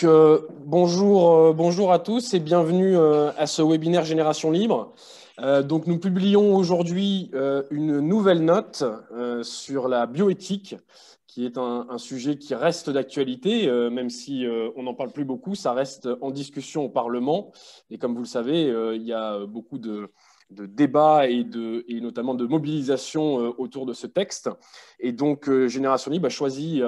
Bonjour à tous et bienvenue à ce webinaire Génération Libre. Donc, nous publions aujourd'hui une nouvelle note sur la bioéthique, qui est un sujet qui reste d'actualité, même si on n'en parle plus beaucoup, ça reste en discussion au Parlement. Et comme vous le savez, il y a beaucoup de débats et notamment de mobilisation autour de ce texte. Et donc, Génération Libre a choisi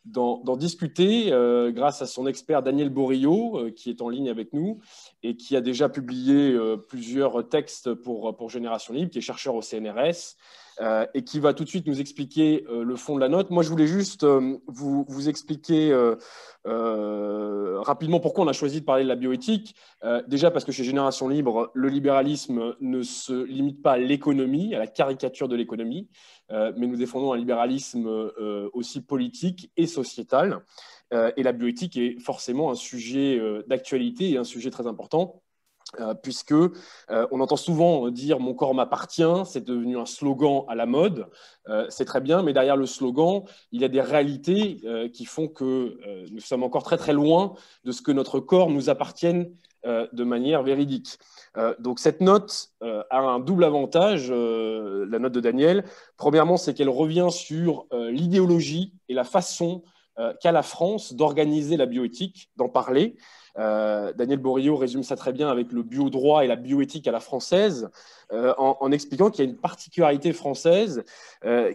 d'en discuter grâce à son expert Daniel Borillo, qui est en ligne avec nous et qui a déjà publié plusieurs textes pour Génération Libre, qui est chercheur au CNRS. Et qui va tout de suite nous expliquer le fond de la note. Moi, je voulais juste vous expliquer rapidement pourquoi on a choisi de parler de la bioéthique. Déjà parce que chez Génération Libre, le libéralisme ne se limite pas à l'économie, à la caricature de l'économie, mais nous défendons un libéralisme aussi politique et sociétal. Et la bioéthique est forcément un sujet d'actualité et un sujet très important. Puisque on entend souvent dire mon corps m'appartient, c'est devenu un slogan à la mode, c'est très bien, mais derrière le slogan, il y a des réalités qui font que nous sommes encore très très loin de ce que notre corps nous appartienne de manière véridique. Donc cette note a un double avantage, la note de Daniel. Premièrement, c'est qu'elle revient sur l'idéologie et la façon qu'a la France d'organiser la bioéthique, d'en parler. Daniel Borillo résume ça très bien avec le biodroit et la bioéthique à la française, en expliquant qu'il y a une particularité française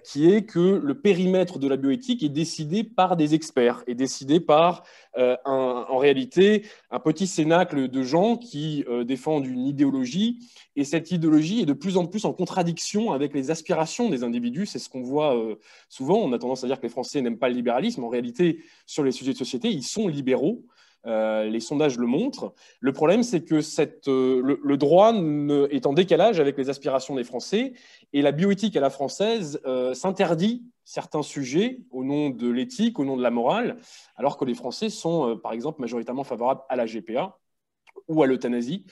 qui est que le périmètre de la bioéthique est décidé par des experts, et décidé par en réalité un petit cénacle de gens qui défendent une idéologie, et cette idéologie est de plus en plus en contradiction avec les aspirations des individus. C'est ce qu'on voit souvent. On a tendance à dire que les Français n'aiment pas le libéralisme. En réalité, sur les sujets de société, ils sont libéraux. Les sondages le montrent. Le problème, c'est que le droit est en décalage avec les aspirations des Français, et la bioéthique à la française s'interdit certains sujets au nom de l'éthique, au nom de la morale, alors que les Français sont, par exemple, majoritairement favorables à la GPA ou à l'euthanasie.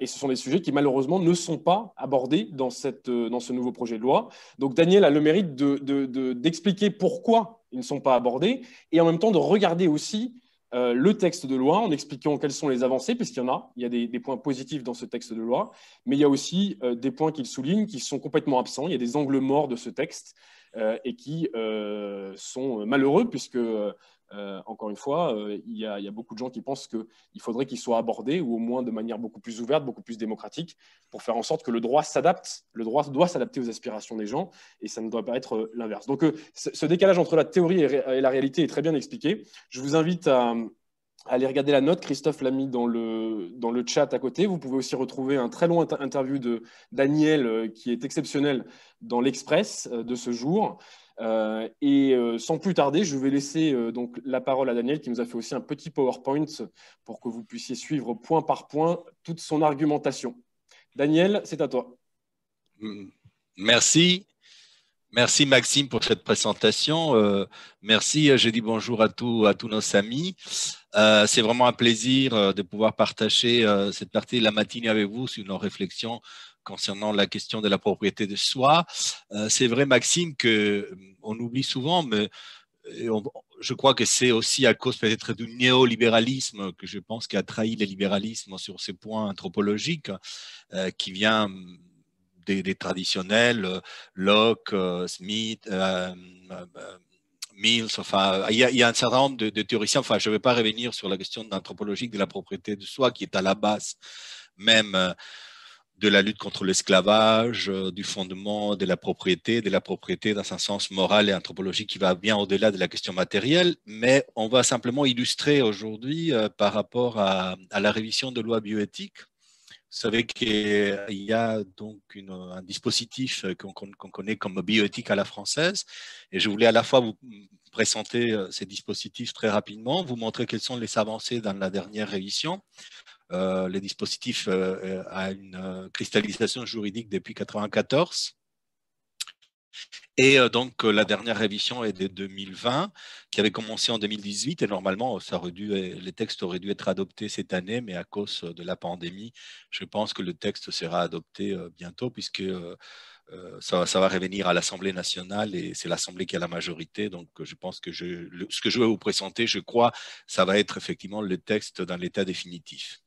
Et ce sont des sujets qui, malheureusement, ne sont pas abordés dans ce nouveau projet de loi. Donc, Daniel a le mérite d'expliquer pourquoi ils ne sont pas abordés, et en même temps de regarder aussi le texte de loi en expliquant quelles sont les avancées, puisqu'il y en a. Il y a des points positifs dans ce texte de loi, mais il y a aussi des points qu'il souligne qui sont complètement absents. Il y a des angles morts de ce texte et qui sont malheureux, puisque encore une fois, il y a beaucoup de gens qui pensent qu'il faudrait qu'il soit abordé, ou au moins de manière beaucoup plus ouverte, beaucoup plus démocratique, pour faire en sorte que le droit s'adapte. Le droit doit s'adapter aux aspirations des gens, et ça ne doit pas être l'inverse. Donc, ce décalage entre la théorie et la réalité est très bien expliqué. Je vous invite à aller regarder la note. Christophe l'a mis dans le chat à côté. Vous pouvez aussi retrouver un très long interview de Daniel, qui est exceptionnel, dans l'Express de ce jour. Sans plus tarder, je vais laisser donc la parole à Daniel, qui nous a fait aussi un petit PowerPoint pour que vous puissiez suivre point par point toute son argumentation. Daniel, c'est à toi. Merci. Merci Maxime pour cette présentation. Merci, je dis bonjour à tous nos amis. C'est vraiment un plaisir de pouvoir partager cette partie de la matinée avec vous sur nos réflexions concernant la question de la propriété de soi. C'est vrai Maxime que on oublie souvent, mais je crois que c'est aussi à cause peut-être du néolibéralisme que je pense qu'a trahi le libéralisme sur ces points anthropologiques qui vient des traditionnels, Locke, Smith, Mills, enfin, il y a un certain nombre de théoriciens, enfin, je ne vais pas revenir sur la question anthropologique de la propriété de soi, qui est à la base même de la lutte contre l'esclavage, du fondement de la propriété dans un sens moral et anthropologique qui va bien au-delà de la question matérielle, mais on va simplement illustrer aujourd'hui par rapport à la révision de loi bioéthique. Vous savez qu'il y a donc un dispositif qu'on connaît comme bioéthique à la française, et je voulais à la fois vous présenter ces dispositifs très rapidement, vous montrer quelles sont les avancées dans la dernière révision. Le dispositif a une cristallisation juridique depuis 1994. Et donc, la dernière révision est de 2020, qui avait commencé en 2018, et normalement, les textes auraient dû être adoptés cette année, mais à cause de la pandémie, je pense que le texte sera adopté bientôt, puisque ça va revenir à l'Assemblée nationale et c'est l'Assemblée qui a la majorité. Donc, je pense que ce que je vais vous présenter, je crois, ça va être effectivement le texte dans l'état définitif.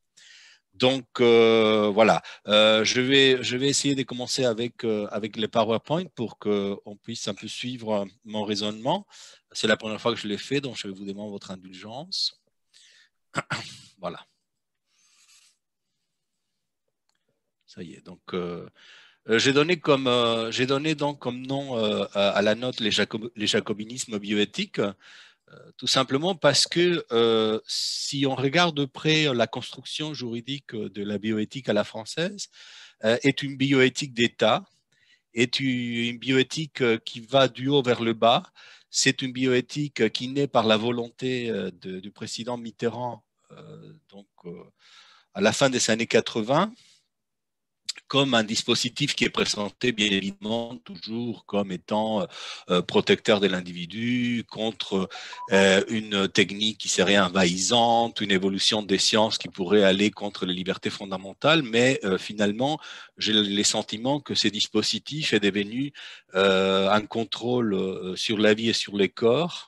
Donc, voilà. Je vais essayer de commencer avec les PowerPoint pour qu'on puisse un peu suivre mon raisonnement. C'est la première fois que je l'ai fait, donc je vais vous demander votre indulgence. Voilà. Ça y est. Donc, j'ai donné donc comme nom à la note les jacobinismes bioéthiques, tout simplement parce que si on regarde de près la construction juridique de la bioéthique à la française, est une bioéthique d'État, est une bioéthique qui va du haut vers le bas. C'est une bioéthique qui naît par la volonté du président Mitterrand, donc à la fin des années 80, comme un dispositif qui est présenté bien évidemment toujours comme étant protecteur de l'individu contre une technique qui serait envahissante, une évolution des sciences qui pourrait aller contre les libertés fondamentales, mais finalement j'ai le sentiment que ce dispositif est devenu un contrôle sur la vie et sur les corps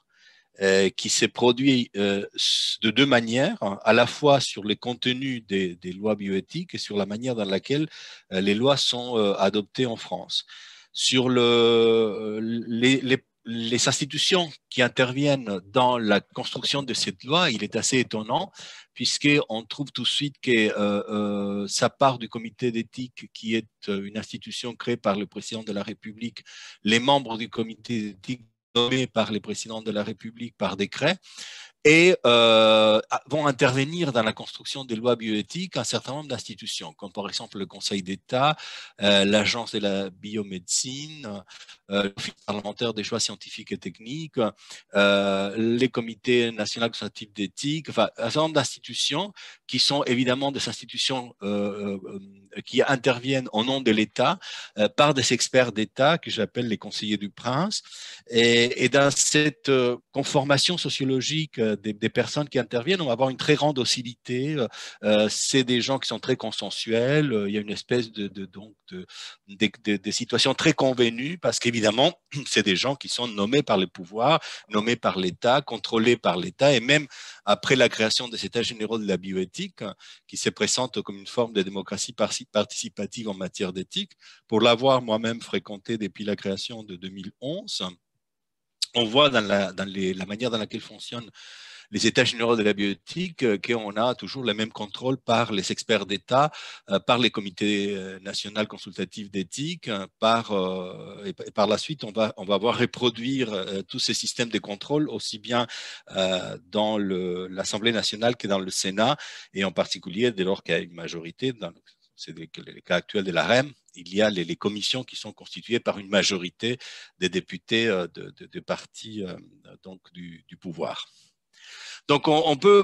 qui s'est produit de deux manières, hein, à la fois sur les contenus des lois bioéthiques et sur la manière dans laquelle les lois sont adoptées en France. Sur les institutions qui interviennent dans la construction de cette loi, il est assez étonnant, puisqu'on trouve tout de suite que ça part du comité d'éthique, qui est une institution créée par le président de la République. Les membres du comité d'éthique nommés par les présidents de la République par décret, et vont intervenir dans la construction des lois bioéthiques un certain nombre d'institutions, comme par exemple le Conseil d'État, l'Agence de la biomédecine, l'Office parlementaire des choix scientifiques et techniques, les comités nationaux consultatifs d'éthique, enfin un certain nombre d'institutions qui sont évidemment des institutions qui interviennent au nom de l'État par des experts d'État que j'appelle les conseillers du prince. Et dans cette conformation sociologique des personnes qui interviennent, on va avoir une très grande docilité. C'est des gens qui sont très consensuels. Il y a une espèce de situations très convenues parce qu'évidemment, c'est des gens qui sont nommés par le pouvoir, nommés par l'État, contrôlés par l'État. Et même après la création des États généraux de la bioéthique, qui se présente comme une forme de démocratie participative en matière d'éthique, pour l'avoir moi-même fréquenté depuis la création de 2011, on voit dans la manière dans laquelle fonctionnent les États généraux de la bioéthique qu'on a toujours le même contrôle par les experts d'État, par les comités nationaux consultatifs d'éthique, et par la suite, on va voir reproduire tous ces systèmes de contrôle, aussi bien dans l'Assemblée nationale que dans le Sénat, et en particulier dès lors qu'il y a une majorité, c'est le cas actuel de la REM, il y a les commissions qui sont constituées par une majorité des députés de partis donc du pouvoir. Donc, on peut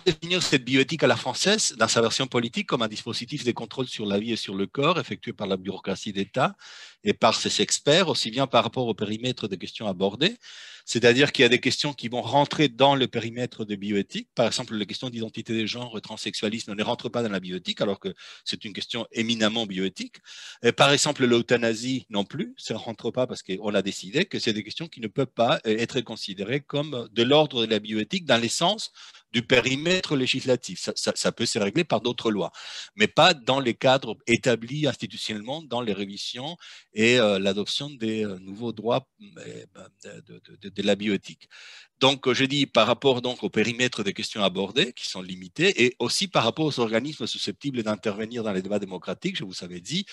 définir cette bioéthique à la française, dans sa version politique, comme un dispositif de contrôle sur la vie et sur le corps, effectué par la bureaucratie d'État et par ses experts, aussi bien par rapport au périmètre des questions abordées, c'est-à-dire qu'il y a des questions qui vont rentrer dans le périmètre de bioéthique. Par exemple, les questions d'identité de genre, transsexualisme ne rentrent pas dans la bioéthique, alors que c'est une question éminemment bioéthique. Et par exemple, l'euthanasie non plus, ça ne rentre pas parce qu'on a décidé que c'est des questions qui ne peuvent pas être considérées comme de l'ordre de la bioéthique dans les sens du périmètre législatif. Ça peut se régler par d'autres lois, mais pas dans les cadres établis institutionnellement dans les révisions et l'adoption des nouveaux droits de la bioéthique. Donc, je dis par rapport donc au périmètre des questions abordées, qui sont limitées, et aussi par rapport aux organismes susceptibles d'intervenir dans les débats démocratiques, je vous avais dit,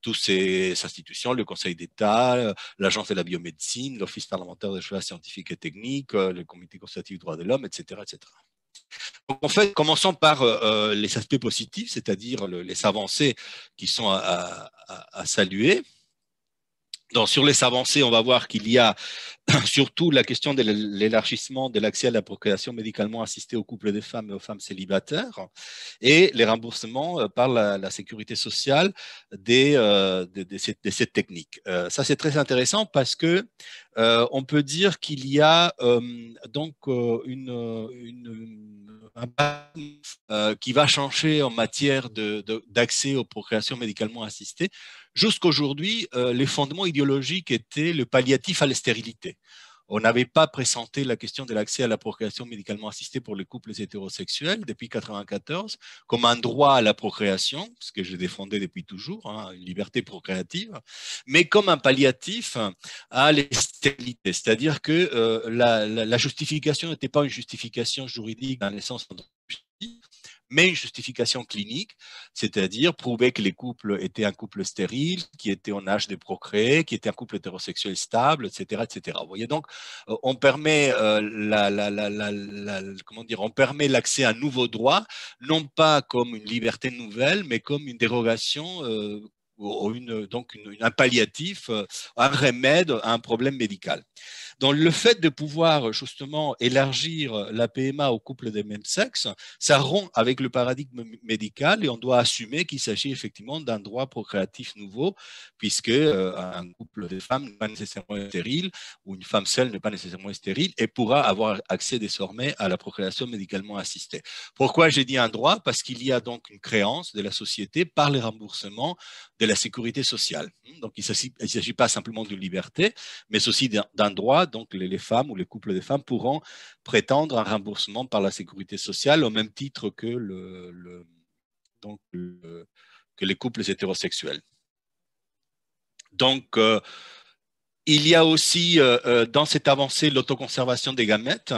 toutes ces institutions, le Conseil d'État, l'Agence de la biomédecine, l'Office parlementaire des choix scientifiques et techniques, le Comité consultatif des droits de l'homme, etc., etc. Donc, en fait, commençons par les aspects positifs, c'est-à-dire les avancées qui sont à saluer. Donc, sur les avancées, on va voir qu'il y a surtout la question de l'élargissement de l'accès à la procréation médicalement assistée aux couples de femmes et aux femmes célibataires et les remboursements par la sécurité sociale de cette technique. Ça, c'est très intéressant parce que on peut dire qu'il y a donc un qui va changer en matière d'accès aux procréations médicalement assistées, Jusqu'aujourd'hui, les fondements idéologiques étaient le palliatif à la stérilité. On n'avait pas présenté la question de l'accès à la procréation médicalement assistée pour les couples hétérosexuels depuis 1994 comme un droit à la procréation, ce que je défendais depuis toujours, hein, une liberté procréative, mais comme un palliatif à la stérilité. C'est-à-dire que la justification n'était pas une justification juridique dans le sens mais une justification clinique, c'est-à-dire prouver que les couples étaient un couple stérile, qui était en âge de procréer, qui était un couple hétérosexuel stable, etc., etc. Vous voyez, donc, on permet comment dire, on permet l'accès à un nouveau droit, non pas comme une liberté nouvelle, mais comme une dérogation donc un palliatif, un remède à un problème médical. Donc, le fait de pouvoir justement élargir la PMA aux couples des mêmes sexes, ça rompt avec le paradigme médical et on doit assumer qu'il s'agit effectivement d'un droit procréatif nouveau, puisque un couple de femmes n'est pas nécessairement stérile ou une femme seule n'est pas nécessairement stérile et pourra avoir accès désormais à la procréation médicalement assistée. Pourquoi j'ai dit un droit? Parce qu'il y a donc une créance de la société par les remboursements de la sécurité sociale. Donc, il ne s'agit pas simplement d'une liberté, mais aussi d'un droit. Donc, les femmes ou les couples de femmes pourront prétendre un remboursement par la sécurité sociale au même titre que, que les couples hétérosexuels. Donc, il y a aussi dans cette avancée l'autoconservation des gamètes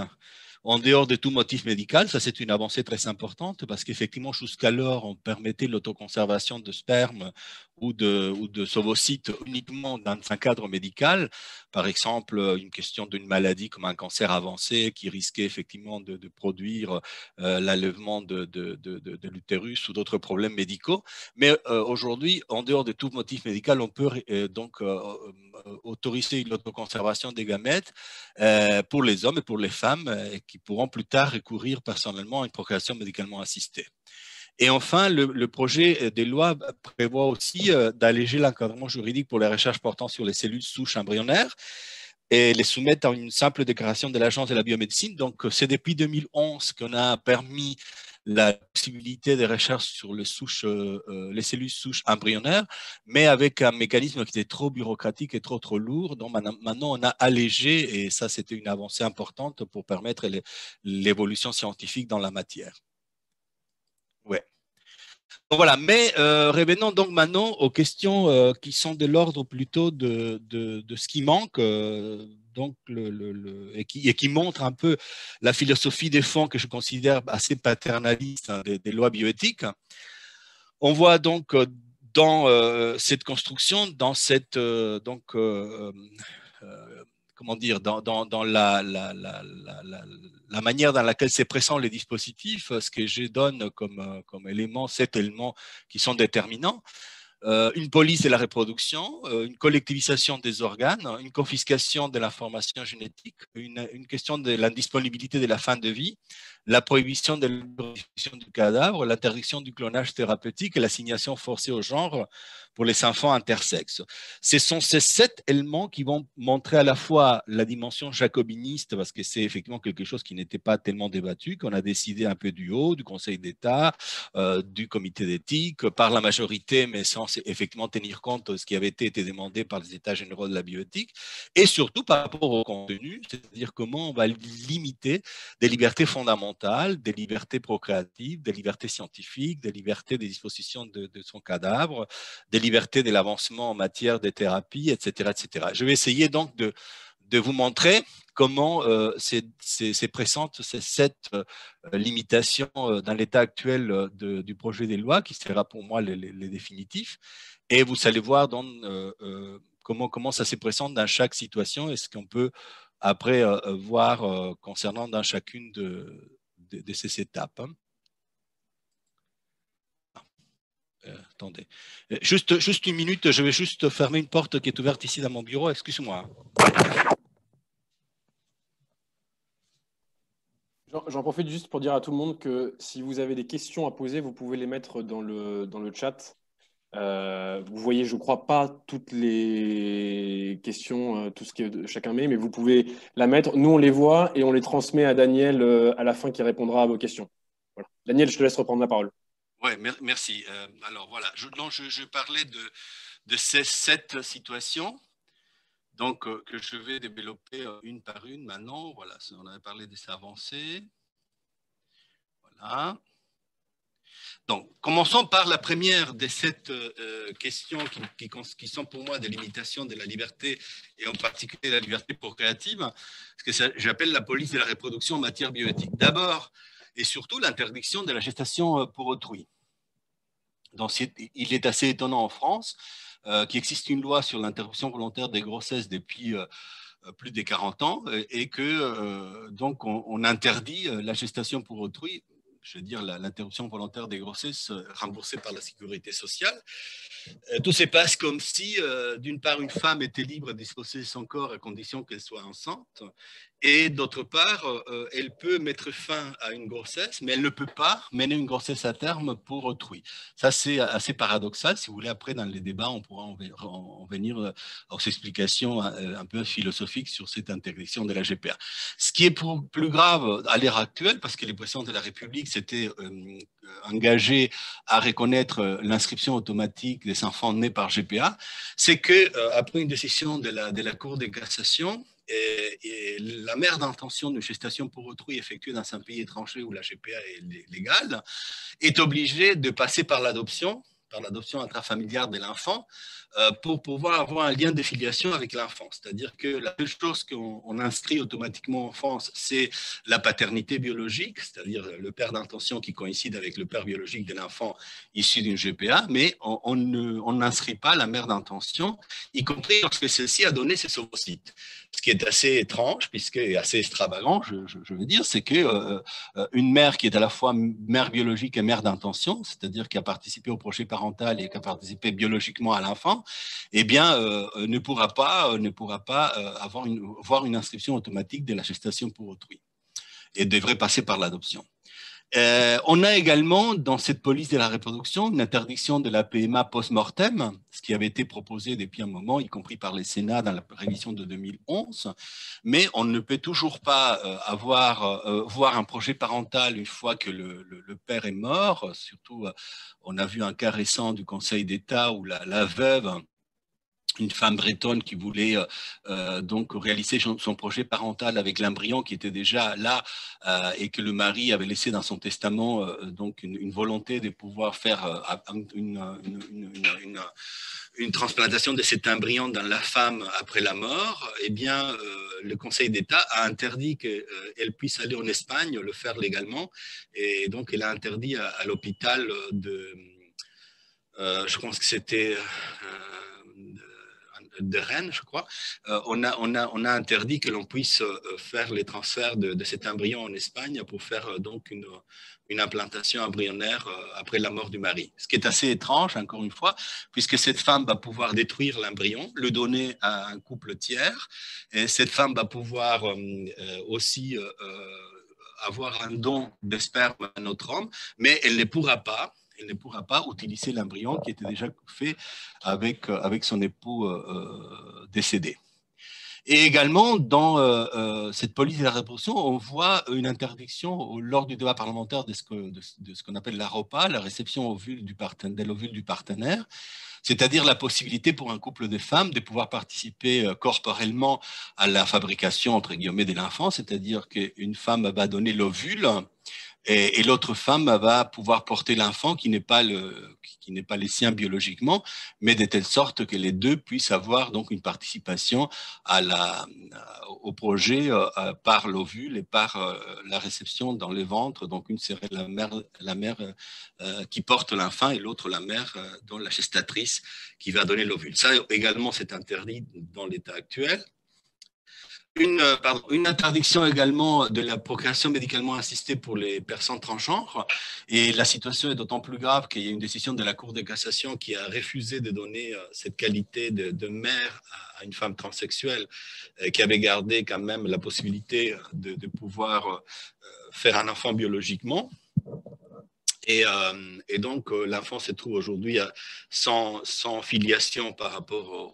en dehors de tout motif médical. Ça, c'est une avancée très importante parce qu'effectivement, jusqu'alors, on permettait l'autoconservation de sperme ou de ovocytes uniquement dans un cadre médical. Par exemple, une question d'une maladie comme un cancer avancé qui risquait effectivement de produire l'enlèvement de l'utérus ou d'autres problèmes médicaux. Mais aujourd'hui, en dehors de tout motif médical, on peut donc autoriser l'autoconservation des gamètes pour les hommes et pour les femmes qui pourront plus tard recourir personnellement à une procréation médicalement assistée. Et enfin, le projet des lois prévoit aussi d'alléger l'encadrement juridique pour les recherches portant sur les cellules souches embryonnaires et les soumettre à une simple déclaration de l'Agence de la biomédecine. Donc, c'est depuis 2011 qu'on a permis la possibilité de recherche sur les cellules souches embryonnaires, mais avec un mécanisme qui était trop bureaucratique et trop lourd. Donc, maintenant, on a allégé, et ça, c'était une avancée importante pour permettre l'évolution scientifique dans la matière. Ouais. Donc, voilà, mais revenons donc maintenant aux questions qui sont de l'ordre plutôt de ce qui manque, donc et qui montre un peu la philosophie des fonds que je considère assez paternaliste hein, des lois bioéthiques. On voit donc dans cette construction, dans cette comment dire, dans la manière dans laquelle se présentent les dispositifs, ce que je donne comme éléments, 7 éléments qui sont déterminants. Une police de la reproduction, une collectivisation des organes, une confiscation de l'information génétique, une question de l'indisponibilité de la fin de vie, la prohibition de l'utilisation du cadavre, l'interdiction du clonage thérapeutique et l'assignation forcée au genre pour les enfants intersexes. Ce sont ces 7 éléments qui vont montrer à la fois la dimension jacobiniste, parce que c'est effectivement quelque chose qui n'était pas tellement débattu, qu'on a décidé un peu du haut, du Conseil d'État, du comité d'éthique, par la majorité, mais sans effectivement tenir compte de ce qui avait été demandé par les États généraux de la bioéthique, et surtout par rapport au contenu, c'est-à-dire comment on va limiter des libertés fondamentales, des libertés procréatives, des libertés scientifiques, des libertés des dispositions de son cadavre, des libertés de l'avancement en matière de thérapie, etc., etc. Je vais essayer donc de vous montrer comment c'est présente ces 7 limitations dans l'état actuel du projet des lois, qui sera pour moi les définitifs. Et vous allez voir donc, comment ça se présente dans chaque situation et ce qu'on peut après voir concernant dans chacune de ces étapes. Attendez. Juste une minute, je vais juste fermer une porte qui est ouverte ici dans mon bureau. Excusez-moi. J'en profite juste pour dire à tout le monde que si vous avez des questions à poser, vous pouvez les mettre dans le chat. Vous voyez, je ne crois pas toutes les questions, tout ce que chacun met, mais vous pouvez la mettre. Nous, on les voit et on les transmet à Daniel à la fin qui répondra à vos questions. Voilà. Daniel, je te laisse reprendre la parole. Oui, merci. Alors voilà, je parlais ces 7 situations, donc, que je vais développer une par une maintenant. Voilà, on avait parlé des avancées. Voilà. Donc, commençons par la première des 7 questions qui sont pour moi des limitations de la liberté, et en particulier la liberté procréative, ce que j'appelle la police de la reproduction en matière bioéthique. D'abord et surtout, l'interdiction de la gestation pour autrui. Donc, il est assez étonnant en France qu'il existe une loi sur l'interruption volontaire des grossesses depuis plus de 40 ans et que donc on interdit la gestation pour autrui, je veux dire l'interruption volontaire des grossesses remboursée par la sécurité sociale. Tout se passe comme si, d'une part, une femme était libre de disposer de son corps à condition qu'elle soit enceinte, et d'autre part, elle peut mettre fin à une grossesse, mais elle ne peut pas mener une grossesse à terme pour autrui. Ça, c'est assez paradoxal. Si vous voulez, après, dans les débats, on pourra en venir aux explications un peu philosophiques sur cette interdiction de la GPA. Ce qui est plus grave à l'ère actuelle, parce que les présidents de la République s'étaient engagés à reconnaître l'inscription automatique des enfants nés par GPA, c'est que après une décision de la Cour de cassation, et la mère d'intention de gestation pour autrui effectuée dans un pays étranger où la GPA est légale, est obligée de passer par l'adoption intrafamiliale de l'enfant pour pouvoir avoir un lien de filiation avec l'enfant. C'est-à-dire que la seule chose qu'on inscrit automatiquement en France, c'est la paternité biologique, c'est-à-dire le père d'intention qui coïncide avec le père biologique de l'enfant issu d'une GPA, mais on n'inscrit pas la mère d'intention, y compris lorsque celle-ci a donné ses ovocytes. Ce qui est assez étrange, puisque assez extravagant, je veux dire, c'est que une mère qui est à la fois mère biologique et mère d'intention, c'est-à-dire qui a participé au projet parental et qui a participé biologiquement à l'enfant, eh bien, ne pourra pas avoir une inscription automatique de la gestation pour autrui et devrait passer par l'adoption. On a également, dans cette police de la reproduction, une interdiction de la PMA post-mortem, ce qui avait été proposé depuis un moment, y compris par les Sénats dans la révision de 2011, mais on ne peut toujours pas voir un projet parental une fois que le père est mort. Surtout, on a vu un cas récent du Conseil d'État où la veuve, une femme bretonne qui voulait donc réaliser son projet parental avec l'embryon qui était déjà là et que le mari avait laissé dans son testament donc une volonté de pouvoir faire une transplantation de cet embryon dans la femme après la mort, eh bien, le Conseil d'État a interdit qu'elle puisse aller en Espagne le faire légalement, et donc elle a interdit à l'hôpital je pense que c'était de Rennes, je crois, on a interdit que l'on puisse faire les transferts de cet embryon en Espagne pour faire donc une implantation embryonnaire après la mort du mari. Ce qui est assez étrange, encore une fois, puisque cette femme va pouvoir détruire l'embryon, le donner à un couple tiers, et cette femme va pouvoir aussi avoir un don de sperme à un autre homme, mais elle ne pourra pas utiliser l'embryon qui était déjà fait avec son époux décédé. Et également, dans cette police de la reproduction, on voit une interdiction lors du débat parlementaire de ce qu'on appelle la ROPA, la réception de l'ovule du partenaire, c'est-à-dire la possibilité pour un couple de femmes de pouvoir participer corporellement à la fabrication, entre guillemets, de l'enfant, c'est-à-dire qu'une femme va donner l'ovule et l'autre femme va pouvoir porter l'enfant qui n'est pas le sien biologiquement, mais de telle sorte que les deux puissent avoir donc une participation au projet par l'ovule et par la réception dans le ventre. Donc une serait la mère qui porte l'enfant et l'autre la mère dont la gestatrice qui va donner l'ovule. Ça également c'est interdit dans l'état actuel. Une interdiction également de la procréation médicalement assistée pour les personnes transgenres. Et la situation est d'autant plus grave qu'il y a une décision de la Cour de cassation qui a refusé de donner cette qualité de mère à une femme transsexuelle, qui avait gardé quand même la possibilité de pouvoir faire un enfant biologiquement. Et donc, l'enfant se trouve aujourd'hui sans filiation par rapport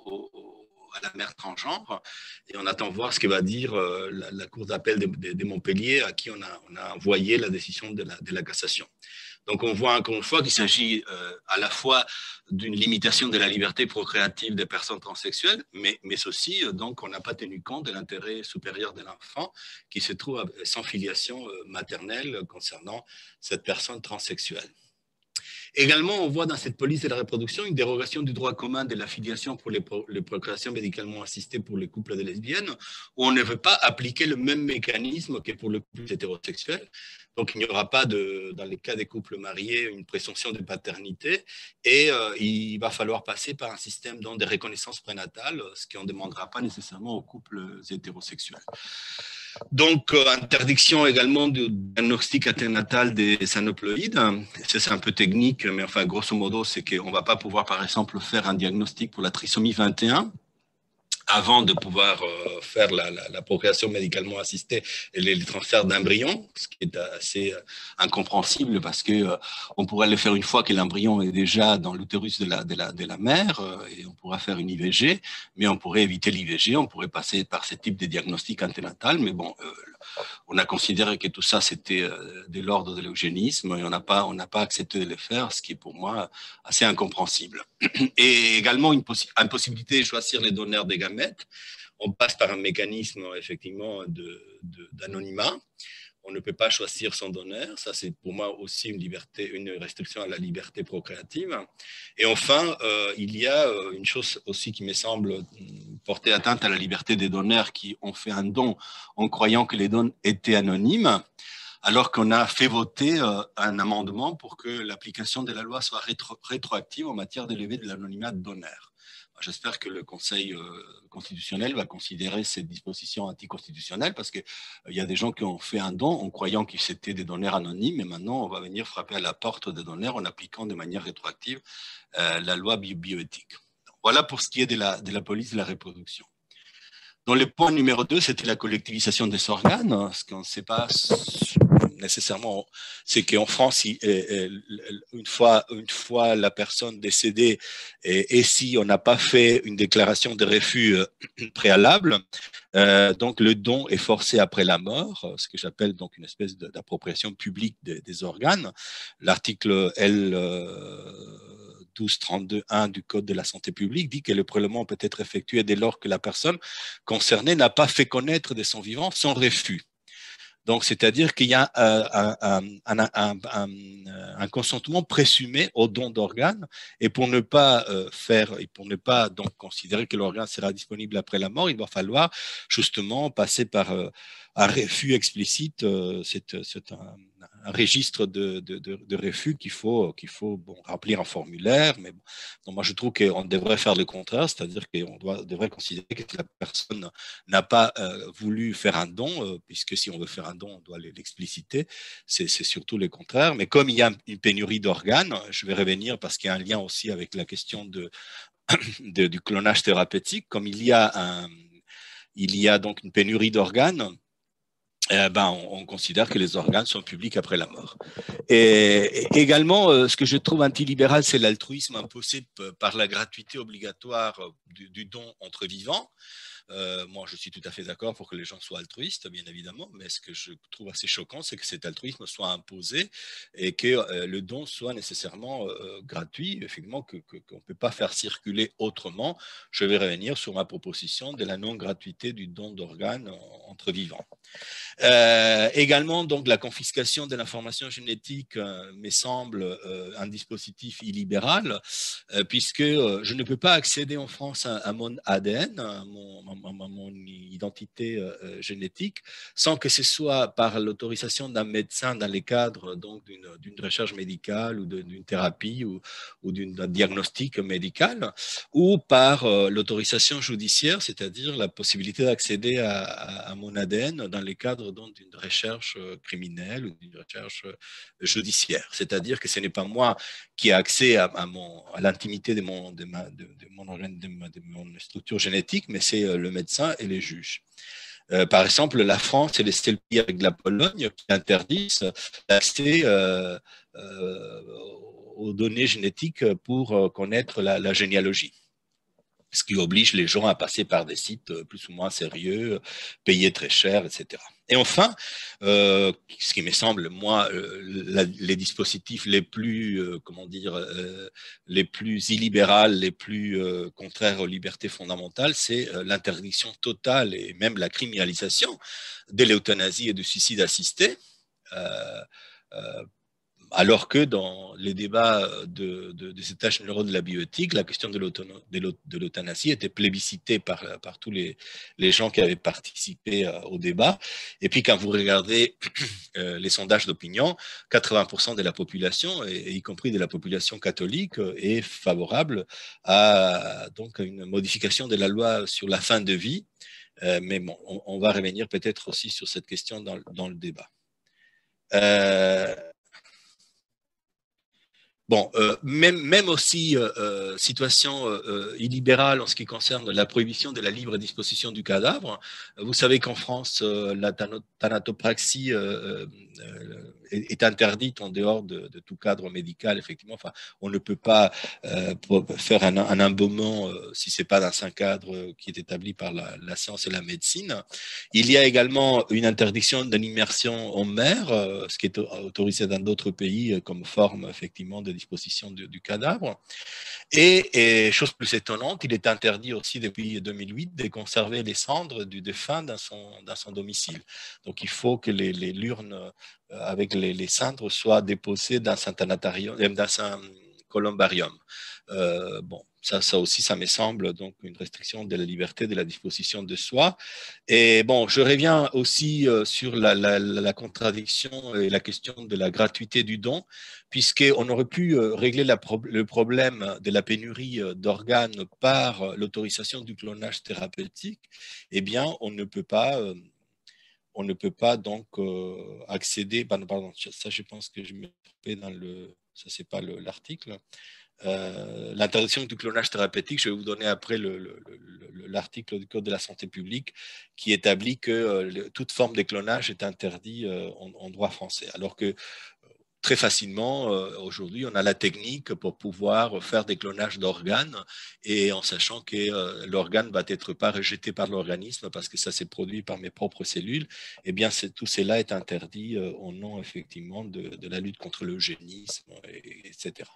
à la mère transgenre. Et on attend voir ce que va dire la Cour d'appel de Montpellier, à qui on a envoyé la décision de la cassation. Donc, on voit encore une fois qu'il s'agit à la fois d'une limitation de la liberté procréative des personnes transsexuelles, mais aussi, donc, on n'a pas tenu compte de l'intérêt supérieur de l'enfant qui se trouve sans filiation maternelle concernant cette personne transsexuelle. Également, on voit dans cette police de la reproduction une dérogation du droit commun de la filiation pour les procréations médicalement assistées pour les couples de lesbiennes, où on ne veut pas appliquer le même mécanisme que pour le couple hétérosexuel. Donc, il n'y aura pas, dans les cas des couples mariés, une présomption de paternité, et il va falloir passer par un système de reconnaissance prénatale, ce qu'on ne demandera pas nécessairement aux couples hétérosexuels. Donc, interdiction également du diagnostic anténatal des aneuploïdes. Ça, c'est un peu technique, mais enfin, grosso modo, c'est qu'on ne va pas pouvoir, par exemple, faire un diagnostic pour la trisomie 21 avant de pouvoir faire la procréation médicalement assistée et les transferts d'embryons, ce qui est assez incompréhensible parce qu'on pourrait le faire une fois que l'embryon est déjà dans l'utérus de la mère et on pourra faire une IVG, mais on pourrait éviter l'IVG, on pourrait passer par ce type de diagnostic anténatal, mais bon, on a considéré que tout ça, c'était de l'ordre de l'eugénisme et on n'a pas accepté de le faire, ce qui est pour moi assez incompréhensible. Et également une impossibilité de choisir les donneurs des gamètes. On passe par un mécanisme, effectivement, d'anonymat. On ne peut pas choisir son donneur. Ça, c'est pour moi aussi une restriction à la liberté procréative. Et enfin, il y a une chose aussi qui me semble porter atteinte à la liberté des donneurs qui ont fait un don en croyant que les dons étaient anonymes, alors qu'on a fait voter un amendement pour que l'application de la loi soit rétroactive en matière de levée de l'anonymat de donneur. J'espère que le Conseil constitutionnel va considérer ces dispositions anticonstitutionnelles parce qu'il y a des gens qui ont fait un don en croyant qu'ils étaient des donneurs anonymes et maintenant on va venir frapper à la porte des donneurs en appliquant de manière rétroactive la loi bioéthique. Voilà pour ce qui est de la police de la reproduction. Dans le point numéro 2, c'était la collectivisation des organes. Ce qu'on ne sait pas nécessairement, c'est qu'en France, une fois la personne décédée, et si on n'a pas fait une déclaration de refus préalable, donc le don est forcé après la mort, ce que j'appelle donc une espèce d'appropriation publique des organes. L'article L. 1232.1 du Code de la santé publique dit que le prélèvement peut être effectué dès lors que la personne concernée n'a pas fait connaître de son vivant son refus. Donc, c'est-à-dire qu'il y a un consentement présumé au don d'organes et pour ne pas donc considérer que l'organe sera disponible après la mort, il va falloir justement passer par un refus explicite. C'est un registre de refus qu'il faut remplir un formulaire. Mais bon, donc moi, je trouve qu'on devrait faire le contraire, c'est-à-dire qu'on devrait considérer que la personne n'a pas voulu faire un don, puisque si on veut faire un don, on doit l'expliciter. C'est surtout le contraire. Mais comme il y a une pénurie d'organes, je vais revenir parce qu'il y a un lien aussi avec la question du clonage thérapeutique. Comme il y a donc une pénurie d'organes, on considère que les organes sont publics après la mort. Et également, ce que je trouve antilibéral, c'est l'altruisme imposé par la gratuité obligatoire du don entre vivants. Moi, je suis tout à fait d'accord pour que les gens soient altruistes, bien évidemment, mais ce que je trouve assez choquant, c'est que cet altruisme soit imposé et que le don soit nécessairement gratuit, effectivement, qu'on ne peut pas faire circuler autrement. Je vais revenir sur ma proposition de la non-gratuité du don d'organes entre vivants. Également, donc, la confiscation de l'information génétique me semble un dispositif illibéral, puisque je ne peux pas accéder en France à mon ADN, à mon identité génétique, sans que ce soit par l'autorisation d'un médecin dans les cadres d'une recherche médicale ou d'une thérapie ou d'un diagnostic médical, ou par l'autorisation judiciaire, c'est-à-dire la possibilité d'accéder à mon ADN dans les cadres d'une recherche criminelle ou d'une recherche judiciaire. C'est-à-dire que ce n'est pas moi qui ai accès à l'intimité de mon structure génétique, mais c'est le médecin et les juges. Par exemple, la France est le seul pays avec la Pologne qui interdisent l'accès aux données génétiques pour connaître la généalogie. ce qui oblige les gens à passer par des sites plus ou moins sérieux, payer très cher, etc. Et enfin, ce qui me semble, moi, les dispositifs les plus, comment dire, les plus illibérales, les plus contraires aux libertés fondamentales, c'est l'interdiction totale et même la criminalisation de l'euthanasie et du suicide assisté. Alors que dans les débats des états généraux de la bioéthique, la question de l'euthanasie était plébiscitée par tous les gens qui avaient participé au débat. Et puis quand vous regardez les sondages d'opinion, 80% de la population, y compris de la population catholique, est favorable à donc, une modification de la loi sur la fin de vie. Mais bon, on va revenir peut-être aussi sur cette question dans le débat. Bon, même aussi situation illibérale en ce qui concerne la prohibition de la libre disposition du cadavre. Vous savez qu'en France, la thanatopraxie est interdite en dehors de tout cadre médical, effectivement. Enfin, on ne peut pas faire un embaumement si ce n'est pas dans un cadre qui est établi par la science et la médecine. Il y a également une interdiction de l'immersion en mer, ce qui est autorisé dans d'autres pays comme forme, effectivement, de disposition du cadavre. Et chose plus étonnante, il est interdit aussi depuis 2008 de conserver les cendres du défunt dans son domicile. Donc il faut que l'urne avec les cendres soient déposées dans un thanatarium, dans un columbarium. Bon, ça aussi, ça me semble donc une restriction de la liberté de la disposition de soi. Et bon, je reviens aussi sur la contradiction et la question de la gratuité du don, puisqu'on aurait pu régler le problème de la pénurie d'organes par l'autorisation du clonage thérapeutique. Eh bien, on ne peut pas donc accéder. Pardon, ça, je pense que je me trompais dans le. Ça, c'est pas l'article. L'interdiction du clonage thérapeutique, je vais vous donner après l'article du Code de la santé publique qui établit que toute forme de clonage est interdite en droit français. Alors que très facilement, aujourd'hui, on a la technique pour pouvoir faire des clonages d'organes et en sachant que l'organe va être pas rejeté par l'organisme parce que ça s'est produit par mes propres cellules, eh bien, tout cela est interdit au nom, effectivement, de la lutte contre l'eugénisme, etc.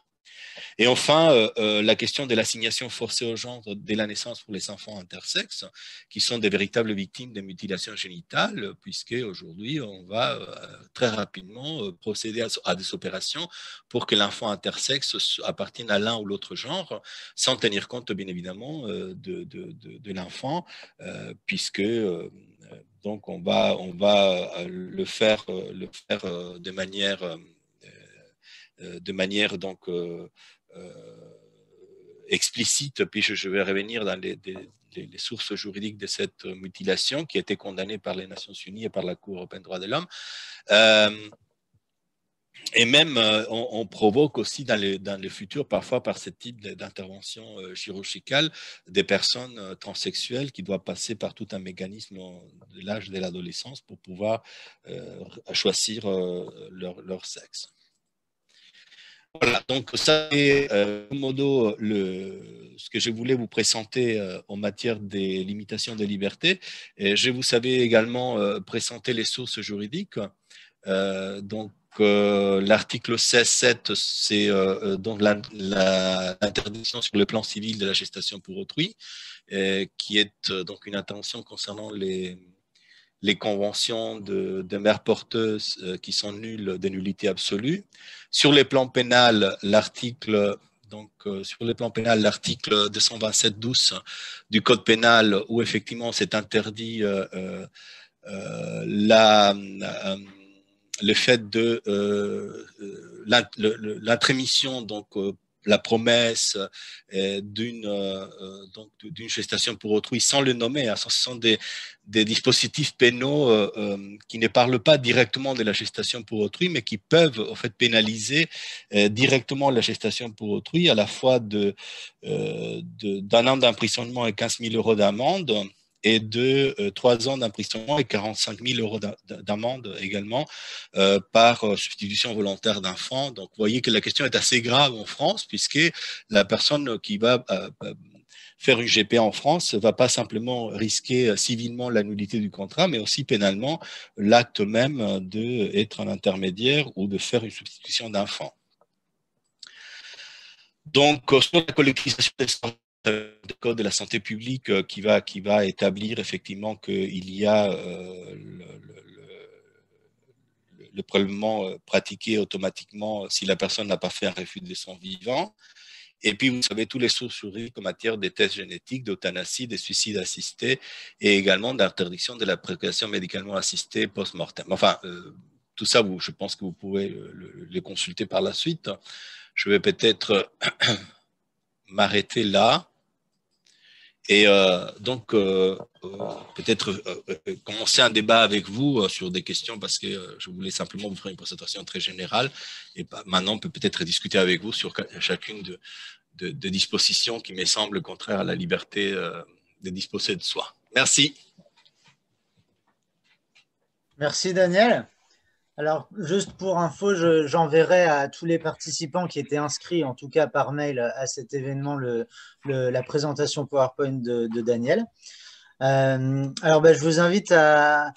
Et enfin, la question de l'assignation forcée au genre dès la naissance pour les enfants intersexes, qui sont des véritables victimes de mutilations génitales, puisque aujourd'hui, on va très rapidement procéder à des opérations pour que l'enfant intersexe appartienne à l'un ou l'autre genre, sans tenir compte, bien évidemment, de l'enfant, puisque donc on va le faire de manière donc explicite, puis je vais revenir dans les sources juridiques de cette mutilation qui a été condamnée par les Nations Unies et par la Cour européenne des droits de l'homme. Et même, on provoque aussi dans le futur, parfois par ce type d'intervention chirurgicale, des personnes transsexuelles qui doivent passer par tout un mécanisme de l'âge de l'adolescence pour pouvoir choisir leur sexe. Voilà, donc ça est modo ce que je voulais vous présenter en matière des limitations des libertés. Et je vous savais également présenter les sources juridiques. Donc l'article 16.7, c'est donc l'interdiction sur le plan civil de la gestation pour autrui, qui est donc une intention concernant les conventions de mères porteuses qui sont nulles de nullité absolue. Sur les plans pénal, l'article 227.12 du Code pénal, où effectivement c'est interdit le fait de l'intromission, donc la promesse d'une gestation pour autrui sans le nommer. Ce sont des dispositifs pénaux qui ne parlent pas directement de la gestation pour autrui, mais qui peuvent en fait pénaliser directement la gestation pour autrui, à la fois d'un an d'emprisonnement et 15 000 € d'amende, et de 3 ans d'emprisonnement et 45 000 € d'amende également par substitution volontaire d'enfant. Donc, vous voyez que la question est assez grave en France, puisque la personne qui va faire une GPA en France ne va pas simplement risquer civilement la nullité du contrat, mais aussi pénalement l'acte même d'être un intermédiaire ou de faire une substitution d'enfant. Donc, sur la collectivisation des le code de la santé publique qui va établir effectivement qu'il y a le prélèvement pratiqué automatiquement si la personne n'a pas fait un refus de son vivant. Et puis, vous savez, tous les sources juridiques en matière des tests génétiques, d'euthanasie, des suicides assistés et également d'interdiction de la procréation médicalement assistée post-mortem. Enfin, tout ça, je pense que vous pouvez les consulter par la suite. Je vais peut-être m'arrêter là. Et donc, peut-être commencer un débat avec vous sur des questions parce que je voulais simplement vous faire une présentation très générale. Et maintenant, on peut peut-être discuter avec vous sur chacune de dispositions qui me semblent contraires à la liberté de disposer de soi. Merci. Merci, Daniel. Alors, juste pour info, j'enverrai à tous les participants qui étaient inscrits, en tout cas par mail, à cet événement, la présentation PowerPoint de Daniel. Alors, je vous invite à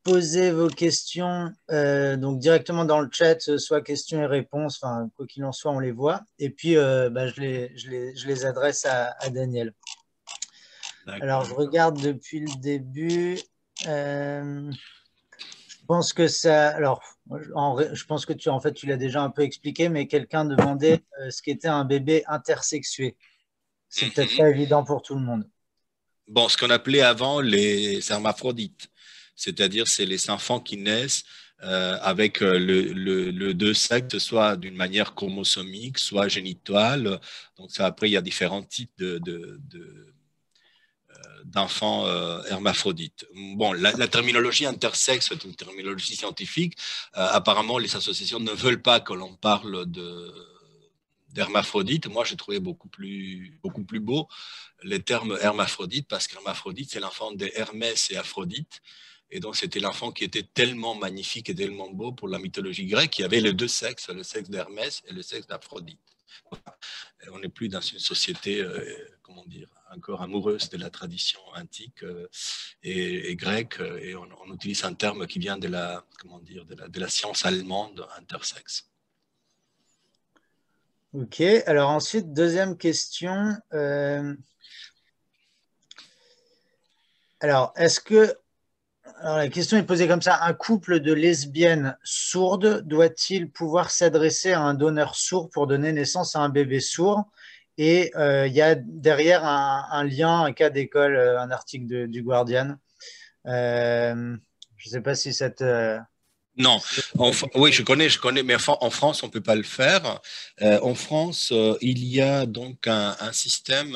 poser vos questions donc directement dans le chat, soit questions et réponses, enfin, quoi qu'il en soit, on les voit. Et puis, je les adresse à Daniel. Alors, je regarde depuis le début. Je pense que ça. Alors, je pense que tu l'as déjà un peu expliqué, mais quelqu'un demandait ce qu'était un bébé intersexué. C'est peut-être pas évident pour tout le monde. Bon, ce qu'on appelait avant les hermaphrodites, c'est-à-dire c'est les enfants qui naissent avec le deux sexes, soit d'une manière chromosomique, soit génitale. Donc ça, après, il y a différents types d'enfants hermaphrodites. Bon, la terminologie intersexe est une terminologie scientifique. Apparemment, les associations ne veulent pas que l'on parle d'hermaphrodite. Moi, j'ai trouvé beaucoup plus beau les termes hermaphrodite parce qu'hermaphrodite, c'est l'enfant de Hermès et Aphrodite. Et donc, c'était l'enfant qui était tellement magnifique et tellement beau pour la mythologie grecque. Il y avait les deux sexes, le sexe d'Hermès et le sexe d'Aphrodite. On n'est plus dans une société, comment dire, encore amoureuse de la tradition antique et grecque, et on utilise un terme qui vient de la, comment dire, de la science allemande intersexe. Ok, alors ensuite, deuxième question. Alors, la question est posée comme ça. Un couple de lesbiennes sourdes doit-il pouvoir s'adresser à un donneur sourd pour donner naissance à un bébé sourd? Et il y a derrière un lien, un cas d'école, un article du Guardian. Je ne sais pas si ça te... Non, oui, je connais, mais en France, on peut pas le faire. En France, il y a donc un système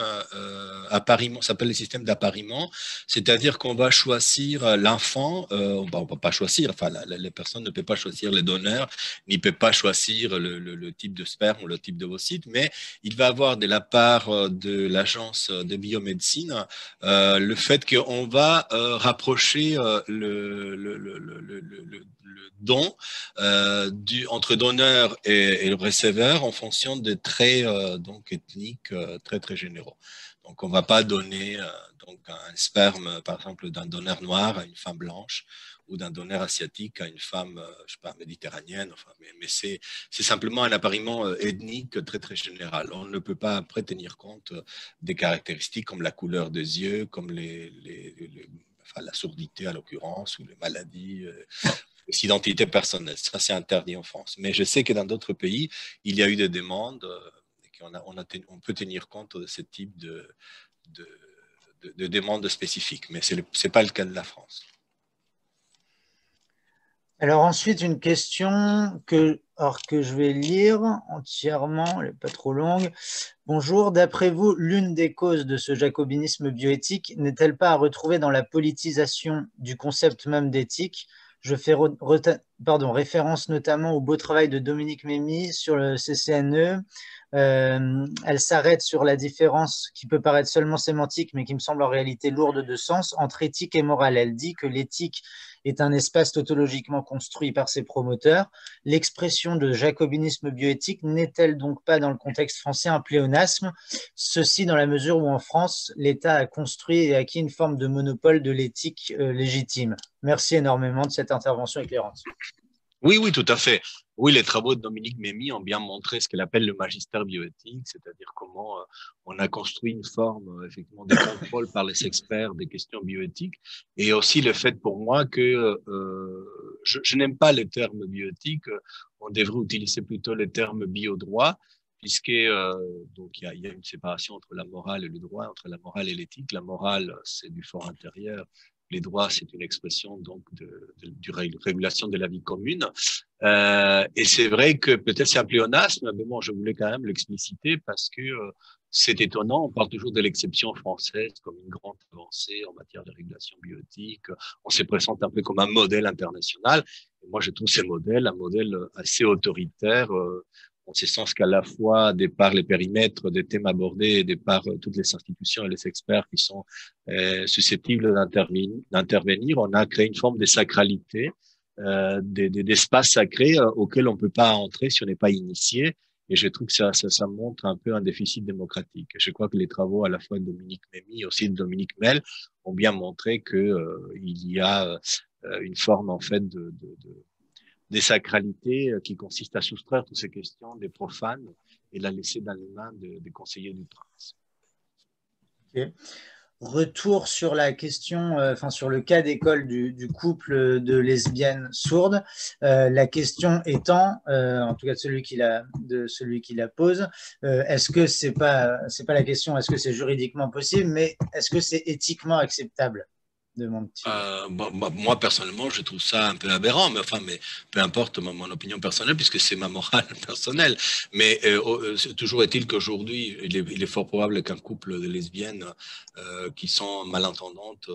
appariement, ça s'appelle le système d'appariement, c'est-à-dire qu'on va choisir l'enfant, on va pas choisir, enfin, les personnes ne peuvent pas choisir les donneurs, ni peuvent pas choisir le type de sperme ou le type d'ovocyte, mais il va avoir de la part de l'agence de biomédecine le fait qu'on va rapprocher le don entre donneur et le receveur en fonction de traits donc ethniques très très généraux. Donc on ne va pas donner donc un sperme par exemple d'un donneur noir à une femme blanche ou d'un donneur asiatique à une femme je sais pas méditerranéenne. Enfin, mais c'est simplement un appariement ethnique très très général. On ne peut pas après tenir compte des caractéristiques comme la couleur des yeux, comme enfin, la surdité à l'occurrence ou les maladies. Les identités personnelles. Ça, c'est interdit en France. Mais je sais que dans d'autres pays, il y a eu des demandes et on peut tenir compte de ce type de demandes spécifiques. Mais ce n'est pas le cas de la France. Alors ensuite, une question que je vais lire entièrement, elle n'est pas trop longue. Bonjour, d'après vous, l'une des causes de ce jacobinisme bioéthique n'est-elle pas à retrouver dans la politisation du concept même d'éthique? Je fais référence notamment au beau travail de Dominique Mémy sur le CCNE. Elle s'arrête sur la différence qui peut paraître seulement sémantique, mais qui me semble en réalité lourde de sens, entre éthique et morale. Elle dit que l'éthique est un espace tautologiquement construit par ses promoteurs. L'expression de jacobinisme bioéthique n'est-elle donc pas dans le contexte français un pléonasme? Ceci dans la mesure où en France, l'État a construit et acquis une forme de monopole de l'éthique légitime. Merci énormément de cette intervention éclairante. Oui, oui, tout à fait. Oui, les travaux de Dominique Mémy ont bien montré ce qu'elle appelle le magistère bioéthique, c'est-à-dire comment on a construit une forme effectivement de contrôle par les experts des questions bioéthiques, et aussi le fait pour moi que je n'aime pas les termes bioéthiques, on devrait utiliser plutôt les termes biodroit, puisque donc il y a une séparation entre la morale et le droit, entre la morale et l'éthique. La morale, c'est du fort intérieur. Les droits, c'est une expression donc de régulation de la vie commune. Et c'est vrai que peut-être c'est un pléonasme, mais bon, je voulais quand même l'expliciter parce que c'est étonnant. On parle toujours de l'exception française comme une grande avancée en matière de régulation bioéthique. On se présente un peu comme un modèle international. Et moi, je trouve ces modèles un modèle assez autoritaire. En ce sens qu'à la fois, de par les périmètres des thèmes abordés, et de par toutes les institutions et les experts qui sont susceptibles d'intervenir, on a créé une forme de sacralité, d'espace sacré auquel on ne peut pas entrer si on n'est pas initié. Et je trouve que ça montre un peu un déficit démocratique. Je crois que les travaux à la fois de Dominique Mémy et aussi de Dominique Mel ont bien montré que il y a une forme en fait des sacralités qui consistent à soustraire toutes ces questions des profanes et la laisser dans les mains des conseillers du prince. Okay. Retour sur la question, sur le cas d'école du couple de lesbiennes sourdes. La question étant, en tout cas de celui qui la pose, est-ce que c'est pas la question, est-ce que c'est juridiquement possible, mais est-ce que c'est éthiquement acceptable? Moi, personnellement, je trouve ça un peu aberrant, mais peu importe mon opinion personnelle, puisque c'est ma morale personnelle. Mais toujours est-il qu'aujourd'hui, il est fort probable qu'un couple de lesbiennes qui sont malentendantes,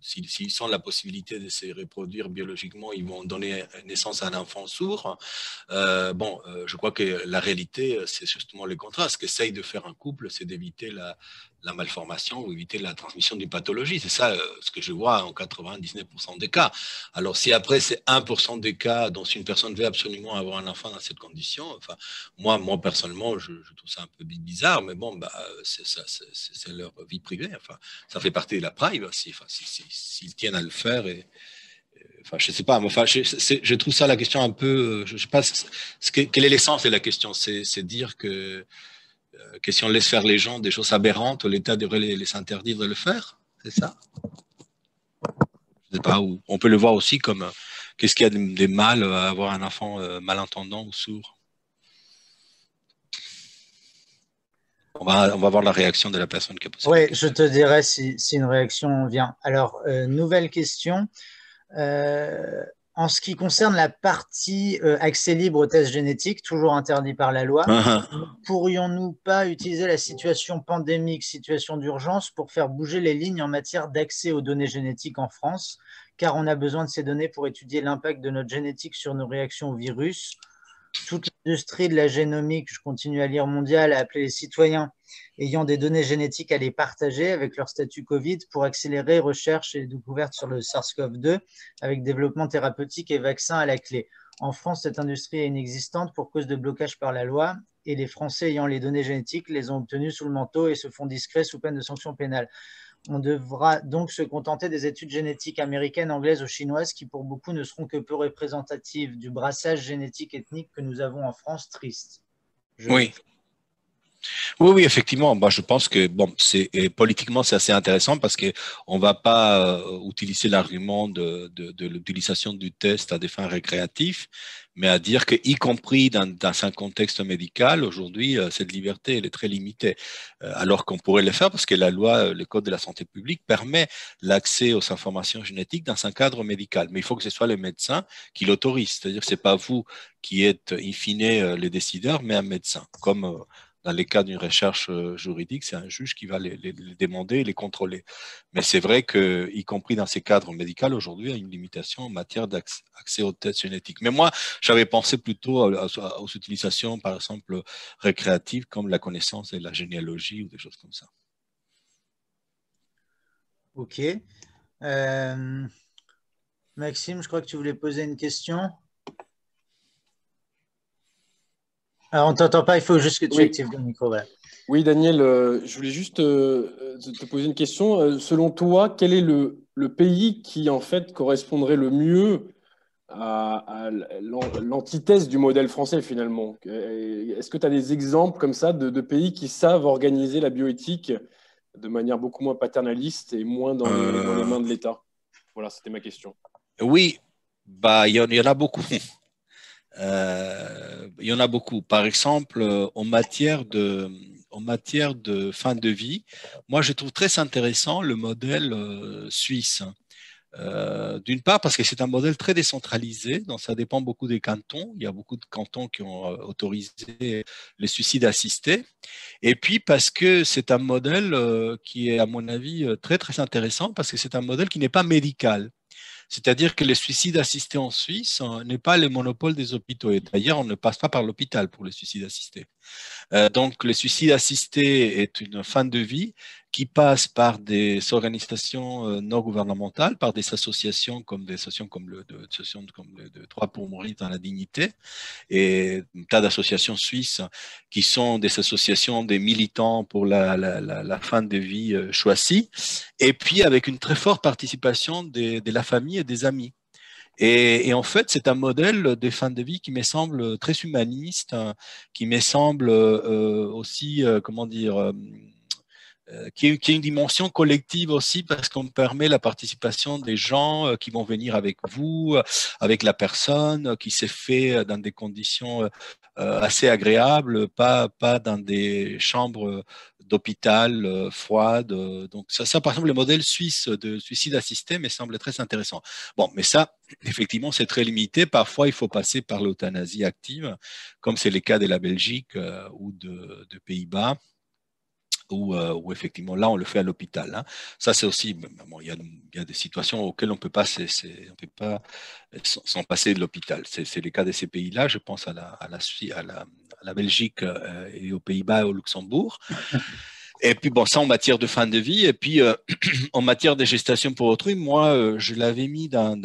s'ils ont la possibilité de se reproduire biologiquement, ils vont donner naissance à un enfant sourd. Je crois que la réalité, c'est justement le contraire. Ce qu'essaye de faire un couple, c'est d'éviter la malformation ou éviter la transmission d'une pathologie. C'est ça ce que je vois en 99% des cas. Alors, si après, c'est 1% des cas dont une personne veut absolument avoir un enfant dans cette condition, enfin, moi personnellement, je trouve ça un peu bizarre, mais bon, c'est leur vie privée. Enfin, ça fait partie de la privacy. Enfin, s'ils tiennent à le faire enfin, je sais pas, je trouve ça la question un peu, je sais pas, quelle est l'essence de la question? C'est dire que si on laisse faire les gens des choses aberrantes, l'État devrait les interdire de le faire, c'est ça? Je sais pas, ou on peut le voir aussi comme qu'est-ce qu'il y a de mal à avoir un enfant malentendant ou sourd? On va voir la réaction de la personne qui a posé la question. Oui, je te dirai si une réaction vient. Alors, nouvelle question. En ce qui concerne la partie accès libre aux tests génétiques, toujours interdit par la loi, pourrions-nous pas utiliser la situation pandémique, situation d'urgence, pour faire bouger les lignes en matière d'accès aux données génétiques en France, car on a besoin de ces données pour étudier l'impact de notre génétique sur nos réactions au virus. Toute l'industrie de la génomique, je continue à lire mondiale, a appelé les citoyens ayant des données génétiques à les partager avec leur statut Covid pour accélérer recherche et découverte sur le SARS-CoV-2 avec développement thérapeutique et vaccins à la clé. En France, cette industrie est inexistante pour cause de blocage par la loi et les Français ayant les données génétiques les ont obtenues sous le manteau et se font discrets sous peine de sanctions pénales. On devra donc se contenter des études génétiques américaines, anglaises ou chinoises qui, pour beaucoup, ne seront que peu représentatives du brassage génétique ethnique que nous avons en France. Triste. Oui. Oui, effectivement. Je pense que politiquement c'est assez intéressant parce que on va pas utiliser l'argument de l'utilisation du test à des fins récréatives, mais à dire que, y compris dans un contexte médical, aujourd'hui, cette liberté elle est très limitée, alors qu'on pourrait le faire parce que la loi, le Code de la santé publique permet l'accès aux informations génétiques dans un cadre médical, mais il faut que ce soit le médecin qui l'autorise. C'est-à-dire que c'est pas vous qui êtes in fine les décideurs, mais un médecin, comme dans les cas d'une recherche juridique, c'est un juge qui va les demander et les contrôler. Mais c'est vrai que, y compris dans ces cadres médicaux, aujourd'hui, il y a une limitation en matière d'accès aux tests génétiques. Mais moi, j'avais pensé plutôt aux utilisations, par exemple, récréatives, comme la connaissance de la généalogie ou des choses comme ça. Ok. Maxime, je crois que tu voulais poser une question. Alors, on ne t'entend pas, il faut juste que tu actives le micro. Voilà. Oui, Daniel, je voulais juste te poser une question. Selon toi, quel est le pays qui, en fait, correspondrait le mieux à l'antithèse du modèle français, finalement? Est-ce que tu as des exemples comme ça de pays qui savent organiser la bioéthique de manière beaucoup moins paternaliste et moins dans les mains de l'État? Voilà, c'était ma question. Oui, bah, il y en a beaucoup. Il y en a beaucoup. Par exemple, en matière de fin de vie, moi, je trouve très intéressant le modèle suisse. D'une part, parce que c'est un modèle très décentralisé, donc ça dépend beaucoup des cantons. Il y a beaucoup de cantons qui ont autorisé les suicides assistés. Et puis parce que c'est un modèle qui est, à mon avis, très, très intéressant, parce que c'est un modèle qui n'est pas médical. C'est-à-dire que le suicide assisté en Suisse n'est pas le monopole des hôpitaux. Et d'ailleurs, on ne passe pas par l'hôpital pour le suicide assisté. Donc, le suicide assisté est une fin de vie qui passe par des organisations non gouvernementales, par des associations comme le 3 pour mourir dans la dignité, et un tas d'associations suisses qui sont des associations des militants pour la fin de vie choisie, et puis avec une très forte participation de la famille et des amis. Et en fait, c'est un modèle de fin de vie qui me semble très humaniste, qui me semble aussi, comment dire, qui a une dimension collective aussi, parce qu'on permet la participation des gens qui vont venir avec vous, avec la personne, qui s'est fait dans des conditions assez agréables, pas dans des chambres d'hôpital froides. Donc ça, par exemple, le modèle suisse de suicide assisté me semble très intéressant. Bon, mais ça, effectivement, c'est très limité. Parfois, il faut passer par l'euthanasie active, comme c'est le cas de la Belgique ou de Pays-Bas, où effectivement, là, on le fait à l'hôpital. Hein. Ça, c'est aussi, bon, il y a des situations auxquelles on peut pas s'en passer de l'hôpital. C'est le cas de ces pays-là. Je pense à la Belgique et aux Pays-Bas et au Luxembourg. Et puis, bon, ça en matière de fin de vie. Et puis, en matière de gestation pour autrui, moi, je l'avais mis dans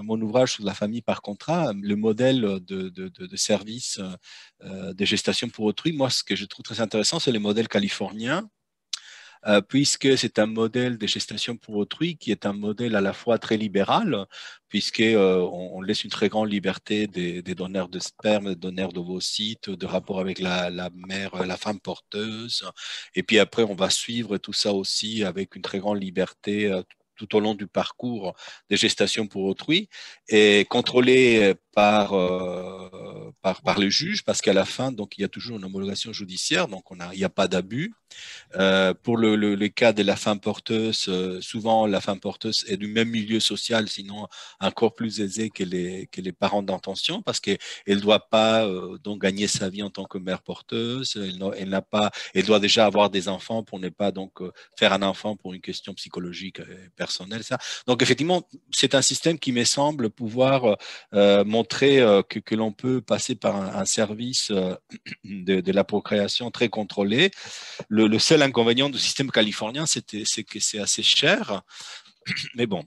mon ouvrage sur la famille par contrat, le modèle de service de gestation pour autrui. Moi, ce que je trouve très intéressant, c'est le modèle californien, puisque c'est un modèle de gestation pour autrui qui est un modèle à la fois très libéral, puisque on laisse une très grande liberté des donneurs de sperme, des donneurs d'ovocytes, de rapport avec la mère, la femme porteuse, et puis après on va suivre tout ça aussi avec une très grande liberté tout au long du parcours de gestation pour autrui, et contrôlé par le juge, parce qu'à la fin, donc, il y a toujours une homologation judiciaire, donc il n'y a pas d'abus. Pour le cas de la femme porteuse, souvent la femme porteuse est du même milieu social, sinon encore plus aisée que les parents d'intention, parce qu'elle ne doit pas donc gagner sa vie en tant que mère porteuse. Elle doit déjà avoir des enfants pour ne pas donc faire un enfant pour une question psychologique et personnelle. Ça. Donc effectivement, c'est un système qui me semble pouvoir montrer que l'on peut passer par un service de la procréation très contrôlé. Le seul inconvénient du système californien, c'est que c'est assez cher. Mais bon,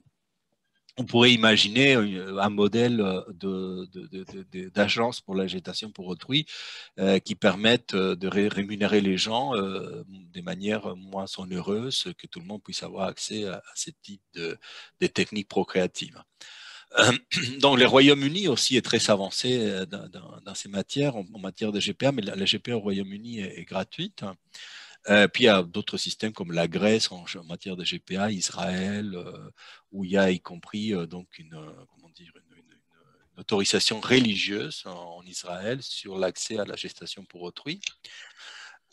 on pourrait imaginer un modèle d'agence pour la gestation pour autrui qui permette de rémunérer les gens de manière moins onéreuse, que tout le monde puisse avoir accès à ce type de techniques procréatives. Donc, le Royaume-Uni aussi est très avancé dans ces matières, en matière de GPA, mais la GPA au Royaume-Uni est gratuite. Puis il y a d'autres systèmes comme la Grèce en matière de GPA, Israël, où il y a y compris donc comment dire, une autorisation religieuse en Israël sur l'accès à la gestation pour autrui.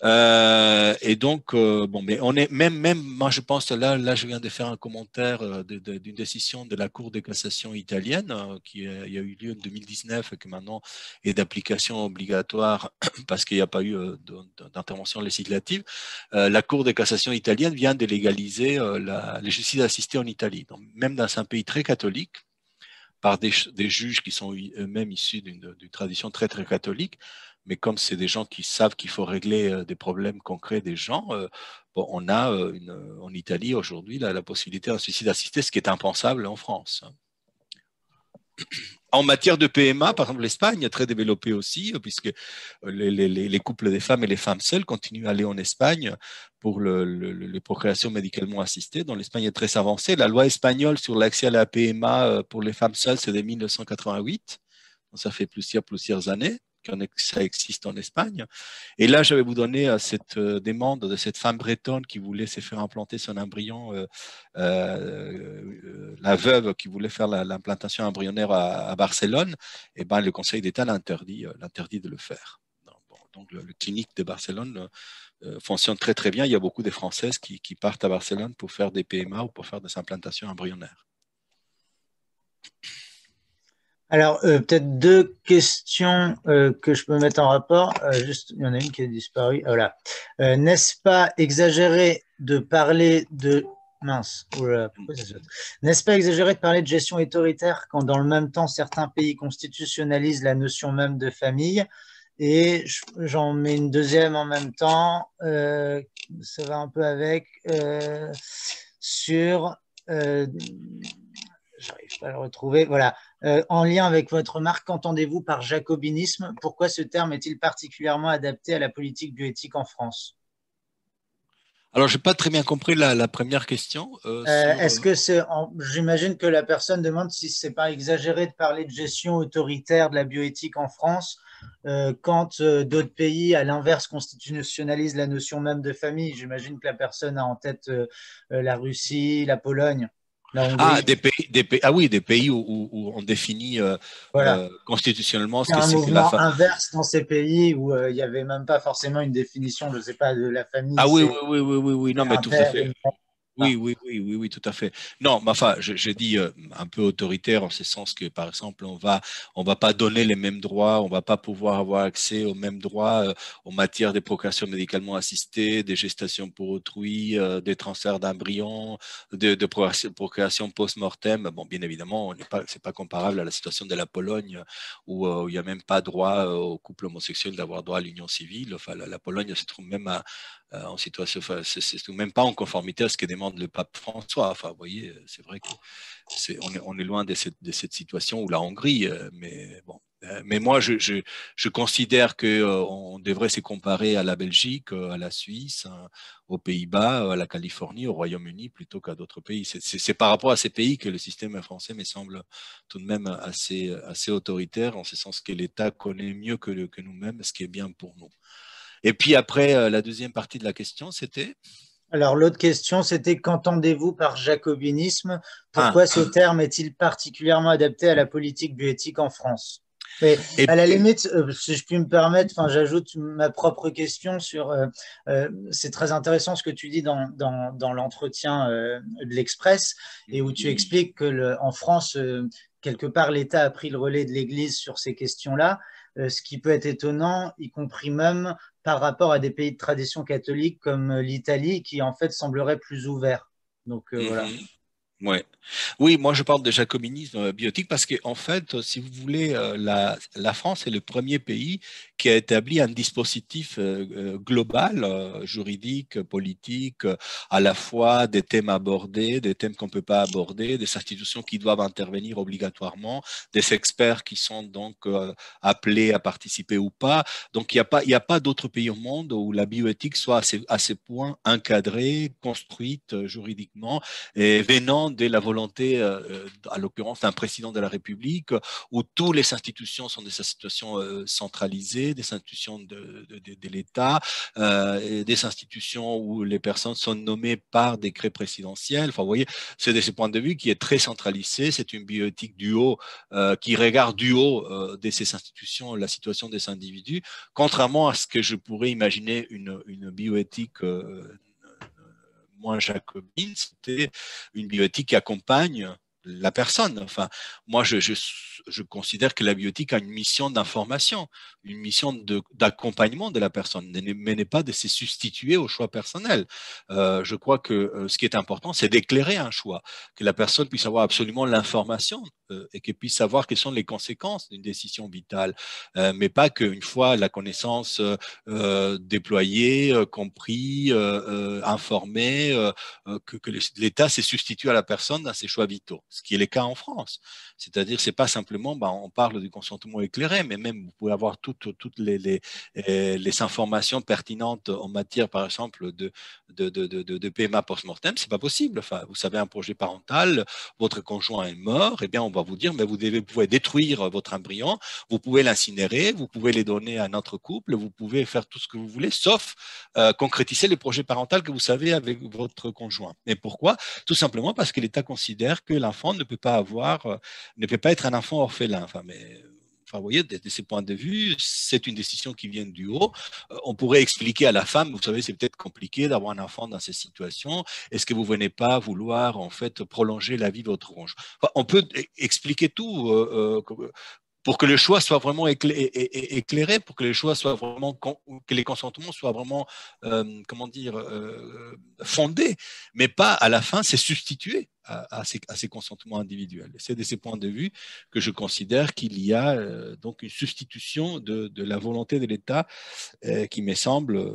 Et donc, bon, mais on est même, moi je pense là, je viens de faire un commentaire d'une décision de la Cour de cassation italienne qui a eu lieu en 2019 et qui maintenant est d'application obligatoire parce qu'il n'y a pas eu d'intervention législative. La Cour de cassation italienne vient de légaliser les suicides assistés en Italie, donc, même dans un pays très catholique, par des juges qui sont eux-mêmes issus d'une tradition très très catholique. Mais comme c'est des gens qui savent qu'il faut régler des problèmes concrets des gens, bon, on a en Italie aujourd'hui la possibilité d'un suicide assisté, ce qui est impensable en France. En matière de PMA, par exemple, l'Espagne est très développée aussi, puisque les couples des femmes et les femmes seules continuent à aller en Espagne pour les procréations médicalement assistées. Donc, l'Espagne est très avancée. La loi espagnole sur l'accès à la PMA pour les femmes seules, c'est de 1988. Donc, ça fait plusieurs années que ça existe en Espagne. Et là, je vais vous donner cette demande de cette femme bretonne qui voulait se faire implanter son embryon, la veuve qui voulait faire l'implantation embryonnaire à Barcelone. Et ben, le Conseil d'État l'interdit de le faire. Donc, le clinique de Barcelone fonctionne très très bien. Il y a beaucoup de Françaises qui partent à Barcelone pour faire des PMA ou pour faire des implantations embryonnaires. Alors, peut-être deux questions que je peux mettre en rapport. Juste, il y en a une qui a disparu. Voilà. N'est-ce pas exagéré de parler de... Mince. Oula, pourquoi ça saute ? N'est-ce pas exagéré de parler de gestion autoritaire quand dans le même temps, certains pays constitutionnalisent la notion même de famille ? Et j'en mets une deuxième en même temps. Ça va un peu avec. Sur... J'arrive pas à le retrouver. Voilà. En lien avec votre marque, qu'entendez-vous par jacobinisme? Pourquoi ce terme est-il particulièrement adapté à la politique bioéthique en France? Alors, je n'ai pas très bien compris la première question. Est-ce que c'est, j'imagine que la personne demande si c'est pas exagéré de parler de gestion autoritaire de la bioéthique en France quand d'autres pays, à l'inverse, constitutionnalisent la notion même de famille. J'imagine que la personne a en tête la Russie, la Pologne. Ah, des pays où on définit voilà. Constitutionnellement ce Il y a que un c'est que la mouvement famille. inverse dans ces pays où il n'y avait même pas forcément une définition, je ne sais pas, de la famille. Ah oui, non, mais Un tout à père, fait. une mère. Oui, tout à fait. Non, mais enfin, je dis un peu autoritaire en ce sens que, par exemple, on va pas donner les mêmes droits, on va pas pouvoir avoir accès aux mêmes droits en matière de procréation médicalement assistée, des gestations pour autrui, des transferts d'embryons, de procréation post-mortem. Bon, bien évidemment, c'est pas comparable à la situation de la Pologne où il n'y a même pas droit au couple homosexuel d'avoir droit à l'union civile. Enfin, la Pologne se trouve même en situation, enfin, c'est même pas en conformité à ce que demande le pape François. Enfin, vous voyez, c'est vrai que on est loin de cette situation où la Hongrie, mais bon. Mais moi, je considère que on devrait se comparer à la Belgique, à la Suisse, aux Pays-Bas, à la Californie, au Royaume-Uni, plutôt qu'à d'autres pays. C'est par rapport à ces pays que le système français me semble tout de même assez autoritaire, en ce sens que l'État connaît mieux que nous-mêmes ce qui est bien pour nous. Et puis après, la deuxième partie de la question, c'était? Alors, l'autre question, c'était qu'entendez-vous par jacobinisme? Pourquoi ce terme est-il particulièrement adapté à la politique bioéthique en France? Mais à la limite, si je puis me permettre, j'ajoute ma propre question sur. C'est très intéressant ce que tu dis dans l'entretien de l'Express et où tu expliques que en France, quelque part, l'État a pris le relais de l'Église sur ces questions-là, ce qui peut être étonnant, y compris même par rapport à des pays de tradition catholique comme l'Italie, qui en fait semblerait plus ouvert. Donc voilà. Ouais. Oui, moi je parle de jacobinisme biotique parce qu'en fait, si vous voulez, la France est le premier pays qui a établi un dispositif global, juridique, politique, à la fois des thèmes abordés, des thèmes qu'on ne peut pas aborder, des institutions qui doivent intervenir obligatoirement, des experts qui sont donc appelés à participer ou pas. Donc il n'y a pas d'autre pays au monde où la bioéthique soit à ce point encadrée, construite juridiquement et venant de la volonté, à l'occurrence d'un président de la République, où toutes les institutions sont des institutions centralisées, des institutions de l'État, et des institutions où les personnes sont nommées par décret présidentiel. Enfin, vous voyez, c'est de ce point de vue qui est très centralisé. C'est une bioéthique du haut, qui regarde du haut de ces institutions la situation des individus, contrairement à ce que je pourrais imaginer une bioéthique moins jacobine, c'était une bioéthique qui accompagne la personne. Enfin, moi, je considère que la bioéthique a une mission d'information, une mission d'accompagnement de la personne, mais n'est pas de se substituer au choix personnel. Je crois que ce qui est important, c'est d'éclairer un choix, que la personne puisse avoir absolument l'information et qu'elle puisse savoir quelles sont les conséquences d'une décision vitale, mais pas qu'une fois la connaissance déployée, compris, informé, que l'État se substitue à la personne dans ses choix vitaux, ce qui est le cas en France. C'est-à-dire, c'est pas simplement, on parle du consentement éclairé, mais même vous pouvez avoir toutes les informations pertinentes en matière, par exemple, de PMA post-mortem, c'est pas possible. Enfin, vous savez, un projet parental, votre conjoint est mort, eh bien, on va vous dire, mais vous pouvez détruire votre embryon, vous pouvez l'incinérer, vous pouvez les donner à un autre couple, vous pouvez faire tout ce que vous voulez, sauf concrétiser le projet parental que vous savez avec votre conjoint. Et pourquoi? Tout simplement parce que l'État considère que l'enfant ne peut pas être un enfant orphelin. Vous voyez, de ces points de vue, c'est une décision qui vient du haut. On pourrait expliquer à la femme, vous savez, c'est peut-être compliqué d'avoir un enfant dans ces situations. Est-ce que vous ne venez pas vouloir, en fait, prolonger la vie de votre conjoint? On peut expliquer tout pour que le choix soit vraiment éclairé, pour que les choix soient vraiment, que les consentements soient vraiment, fondés, mais pas à la fin, c'est substitué à ces consentements individuels. C'est de ces points de vue que je considère qu'il y a donc une substitution de la volonté de l'État qui me semble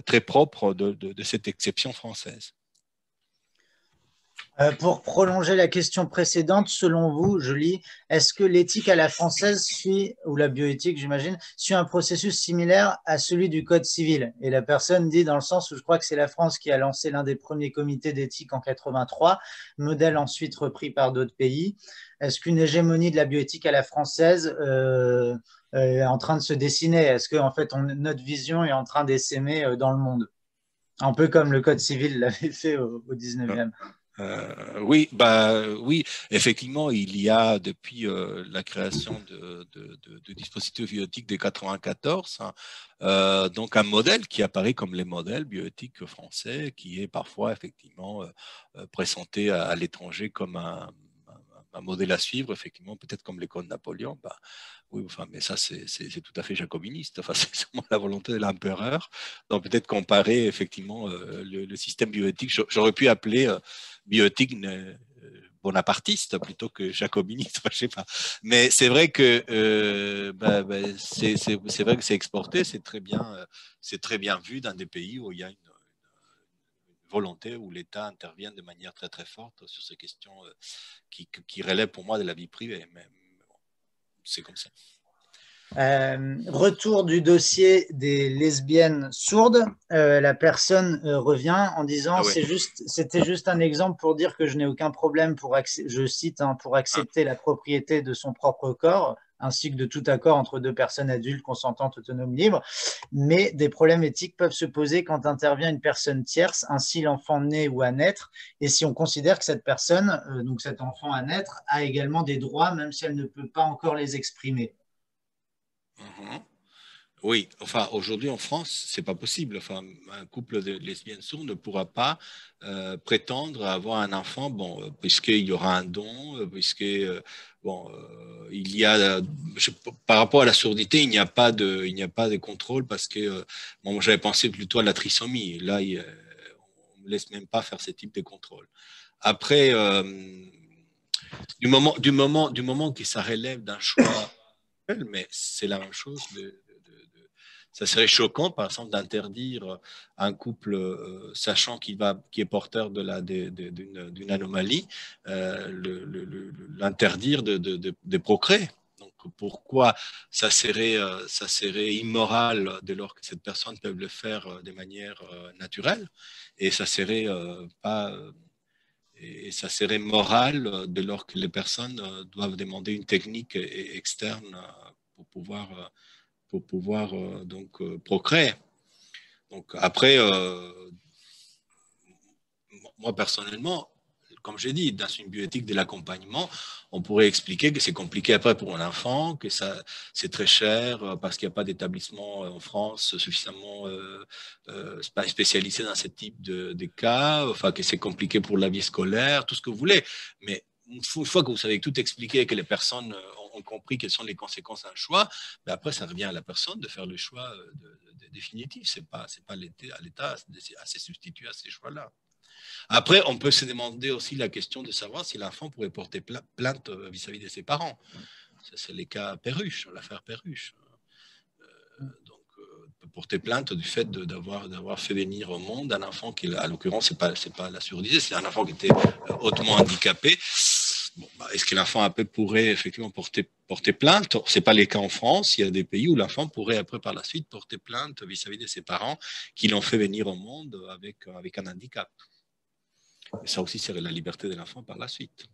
très propre de cette exception française. Pour prolonger la question précédente, selon vous, je lis, est-ce que l'éthique à la française suit, ou la bioéthique, j'imagine, suit un processus similaire à celui du Code civil? Et la personne dit dans le sens où je crois que c'est la France qui a lancé l'un des premiers comités d'éthique en 83, modèle ensuite repris par d'autres pays. Est-ce qu'une hégémonie de la bioéthique à la française est en train de se dessiner? Est-ce que en fait, notre vision est en train d'essaimer dans le monde? Un peu comme le Code civil l'avait fait au 19e. Oui, oui, effectivement, il y a depuis la création de dispositifs bioéthiques de 94, donc un modèle qui apparaît comme les modèles bioéthiques français, qui est parfois effectivement présenté à l'étranger comme un modèle à suivre, effectivement, peut-être comme l'école de Napoléon. Oui, enfin, mais ça, c'est tout à fait jacobiniste. Enfin, c'est sûrement la volonté de l'empereur. Donc, peut-être comparer effectivement le système bioéthique. J'aurais pu appeler bioéthique bonapartiste plutôt que jacobiniste. Je sais pas. Mais c'est vrai que c'est vrai que c'est exporté. C'est très bien vu dans des pays où il y a une volonté, où l'État intervient de manière très très forte sur ces questions qui relèvent pour moi de la vie privée. Mais bon, c'est comme ça. Retour du dossier des lesbiennes sourdes. La personne revient en disant c'était juste un exemple pour dire que je n'ai aucun problème je cite, pour accepter la propriété de son propre corps, ainsi que de tout accord entre deux personnes adultes consentantes autonomes libres. Mais des problèmes éthiques peuvent se poser quand intervient une personne tierce, ainsi l'enfant né ou à naître, et si on considère que cette personne, donc cet enfant à naître, a également des droits, même si elle ne peut pas encore les exprimer. Oui, enfin, aujourd'hui en France, c'est pas possible. Enfin, un couple de lesbiennes sourdes ne pourra pas prétendre avoir un enfant, puisqu'il y aura un don, il y a, par rapport à la surdité, il n'y a pas de contrôle parce que, j'avais pensé plutôt à la trisomie. Là, on ne laisse même pas faire ce type de contrôle. Après, du moment que ça relève d'un choix, mais c'est la même chose ça serait choquant, par exemple, d'interdire un couple sachant qui est porteur d'une anomalie, l'interdire de procréer. Donc, pourquoi ça serait immoral dès lors que cette personne peut le faire de manière naturelle, et ça serait pas et ça serait moral dès lors que les personnes doivent demander une technique externe pour pouvoir procréer. Donc après, moi personnellement, comme j'ai dit, dans une bioéthique de l'accompagnement, on pourrait expliquer que c'est compliqué après pour un enfant, que c'est très cher parce qu'il n'y a pas d'établissement en France suffisamment spécialisé dans ce type de cas, enfin que c'est compliqué pour la vie scolaire, tout ce que vous voulez. Mais une fois que vous savez tout expliqué, que les personnes ont compris quelles sont les conséquences d'un choix, mais après, ça revient à la personne de faire le choix définitif. C'est pas à l'État à se substituer à ces choix-là. Après, on peut se demander aussi la question de savoir si l'enfant pourrait porter plainte vis-à-vis de ses parents. C'est les cas Perruche, l'affaire Perruche. Donc, peut porter plainte du fait d'avoir fait venir au monde un enfant qui, à l'occurrence, c'est pas la surdité, c'est un enfant qui était hautement handicapé. Bon, est-ce que l'enfant après pourrait effectivement porter plainte? Ce n'est pas le cas en France. Il y a des pays où l'enfant pourrait après par la suite porter plainte vis-à-vis de ses parents qui l'ont fait venir au monde avec un handicap. Et ça aussi, c'est la liberté de l'enfant par la suite.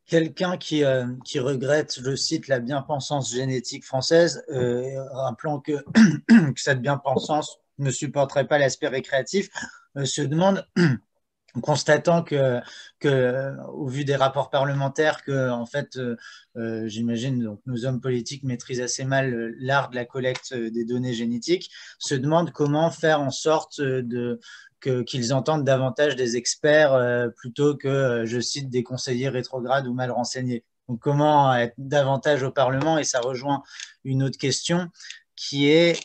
Quelqu'un qui regrette, je cite, la bien-pensance génétique française, rappelant que, que cette bien-pensance ne supporterait pas l'aspect récréatif, se demande, constatant au vu des rapports parlementaires, que en fait, j'imagine donc nos hommes politiques maîtrisent assez mal l'art de la collecte des données génétiques, se demande comment faire en sorte qu'ils entendent davantage des experts plutôt que, je cite, des conseillers rétrogrades ou mal renseignés. Donc, comment être davantage au Parlement? Et ça rejoint une autre question qui est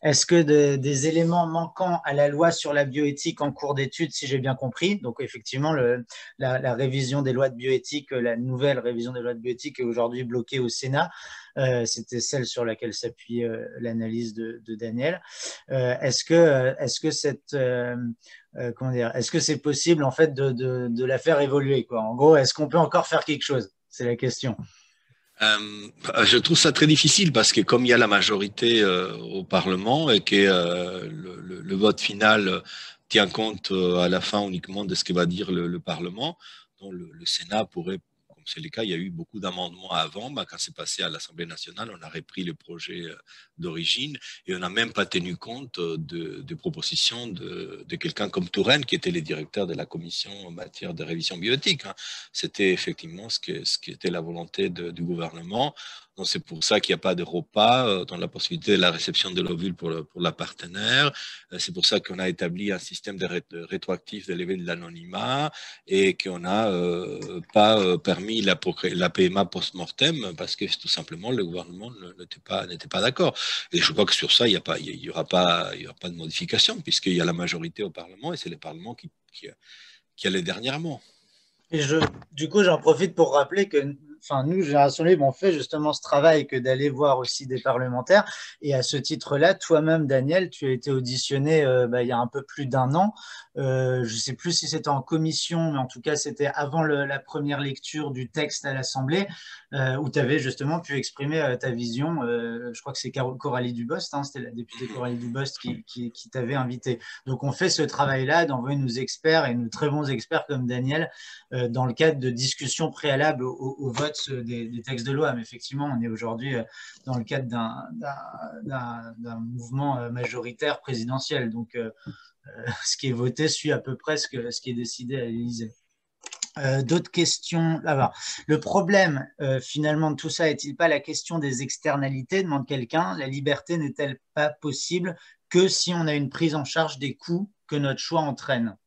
est-ce que des éléments manquants à la loi sur la bioéthique en cours d'étude, si j'ai bien compris, donc effectivement la révision des lois de bioéthique, la nouvelle révision des lois de bioéthique est aujourd'hui bloquée au Sénat, c'était celle sur laquelle s'appuie l'analyse de Daniel. Est-ce que est-ce que c'est possible en fait de la faire évoluer, quoi? En gros, est-ce qu'on peut encore faire quelque chose? C'est la question. Je trouve ça très difficile parce que comme il y a la majorité au Parlement et que le vote final tient compte à la fin uniquement de ce que va dire le Parlement, donc le Sénat pourrait, comme c'est le cas, il y a eu beaucoup d'amendements avant, quand c'est passé à l'Assemblée nationale, on a repris le projet d'origine et on n'a même pas tenu compte de propositions de quelqu'un comme Touraine qui était le directeur de la commission en matière de révision bioéthique. C'était effectivement ce qui était la volonté du gouvernement. Donc c'est pour ça qu'il n'y a pas de repas dans la possibilité de la réception de l'ovule pour la partenaire. C'est pour ça qu'on a établi un système de rétroactif de levée de l'anonymat et qu'on n'a pas permis la PMA post-mortem parce que tout simplement le gouvernement n'était pas d'accord. Et je crois que sur ça, il y aura pas de modification puisqu'il y a la majorité au Parlement et c'est le Parlement qui a les derniers mots. Et du coup, j'en profite pour rappeler que nous, Génération Libre, on fait justement ce travail que d'aller voir aussi des parlementaires. Et à ce titre-là, toi-même, Daniel, tu as été auditionné il y a un peu plus d'un an. Je ne sais plus si c'était en commission, mais en tout cas, c'était avant la première lecture du texte à l'Assemblée, où tu avais justement pu exprimer ta vision. Je crois que c'est Coralie Dubost, c'était la députée Coralie Dubost qui t'avait invité. Donc, on fait ce travail-là d'envoyer nos experts et nos très bons experts comme Daniel dans le cadre de discussions préalables au vote des textes de loi. Mais effectivement, on est aujourd'hui dans le cadre d'un mouvement majoritaire présidentiel. Donc, ce qui est voté suit à peu près ce qui est décidé à l'Élysée. D'autres questions là-bas. Le problème, finalement, de tout ça, est-il pas la question des externalités? Demande quelqu'un. La liberté n'est-elle pas possible que si on a une prise en charge des coûts que notre choix entraîne?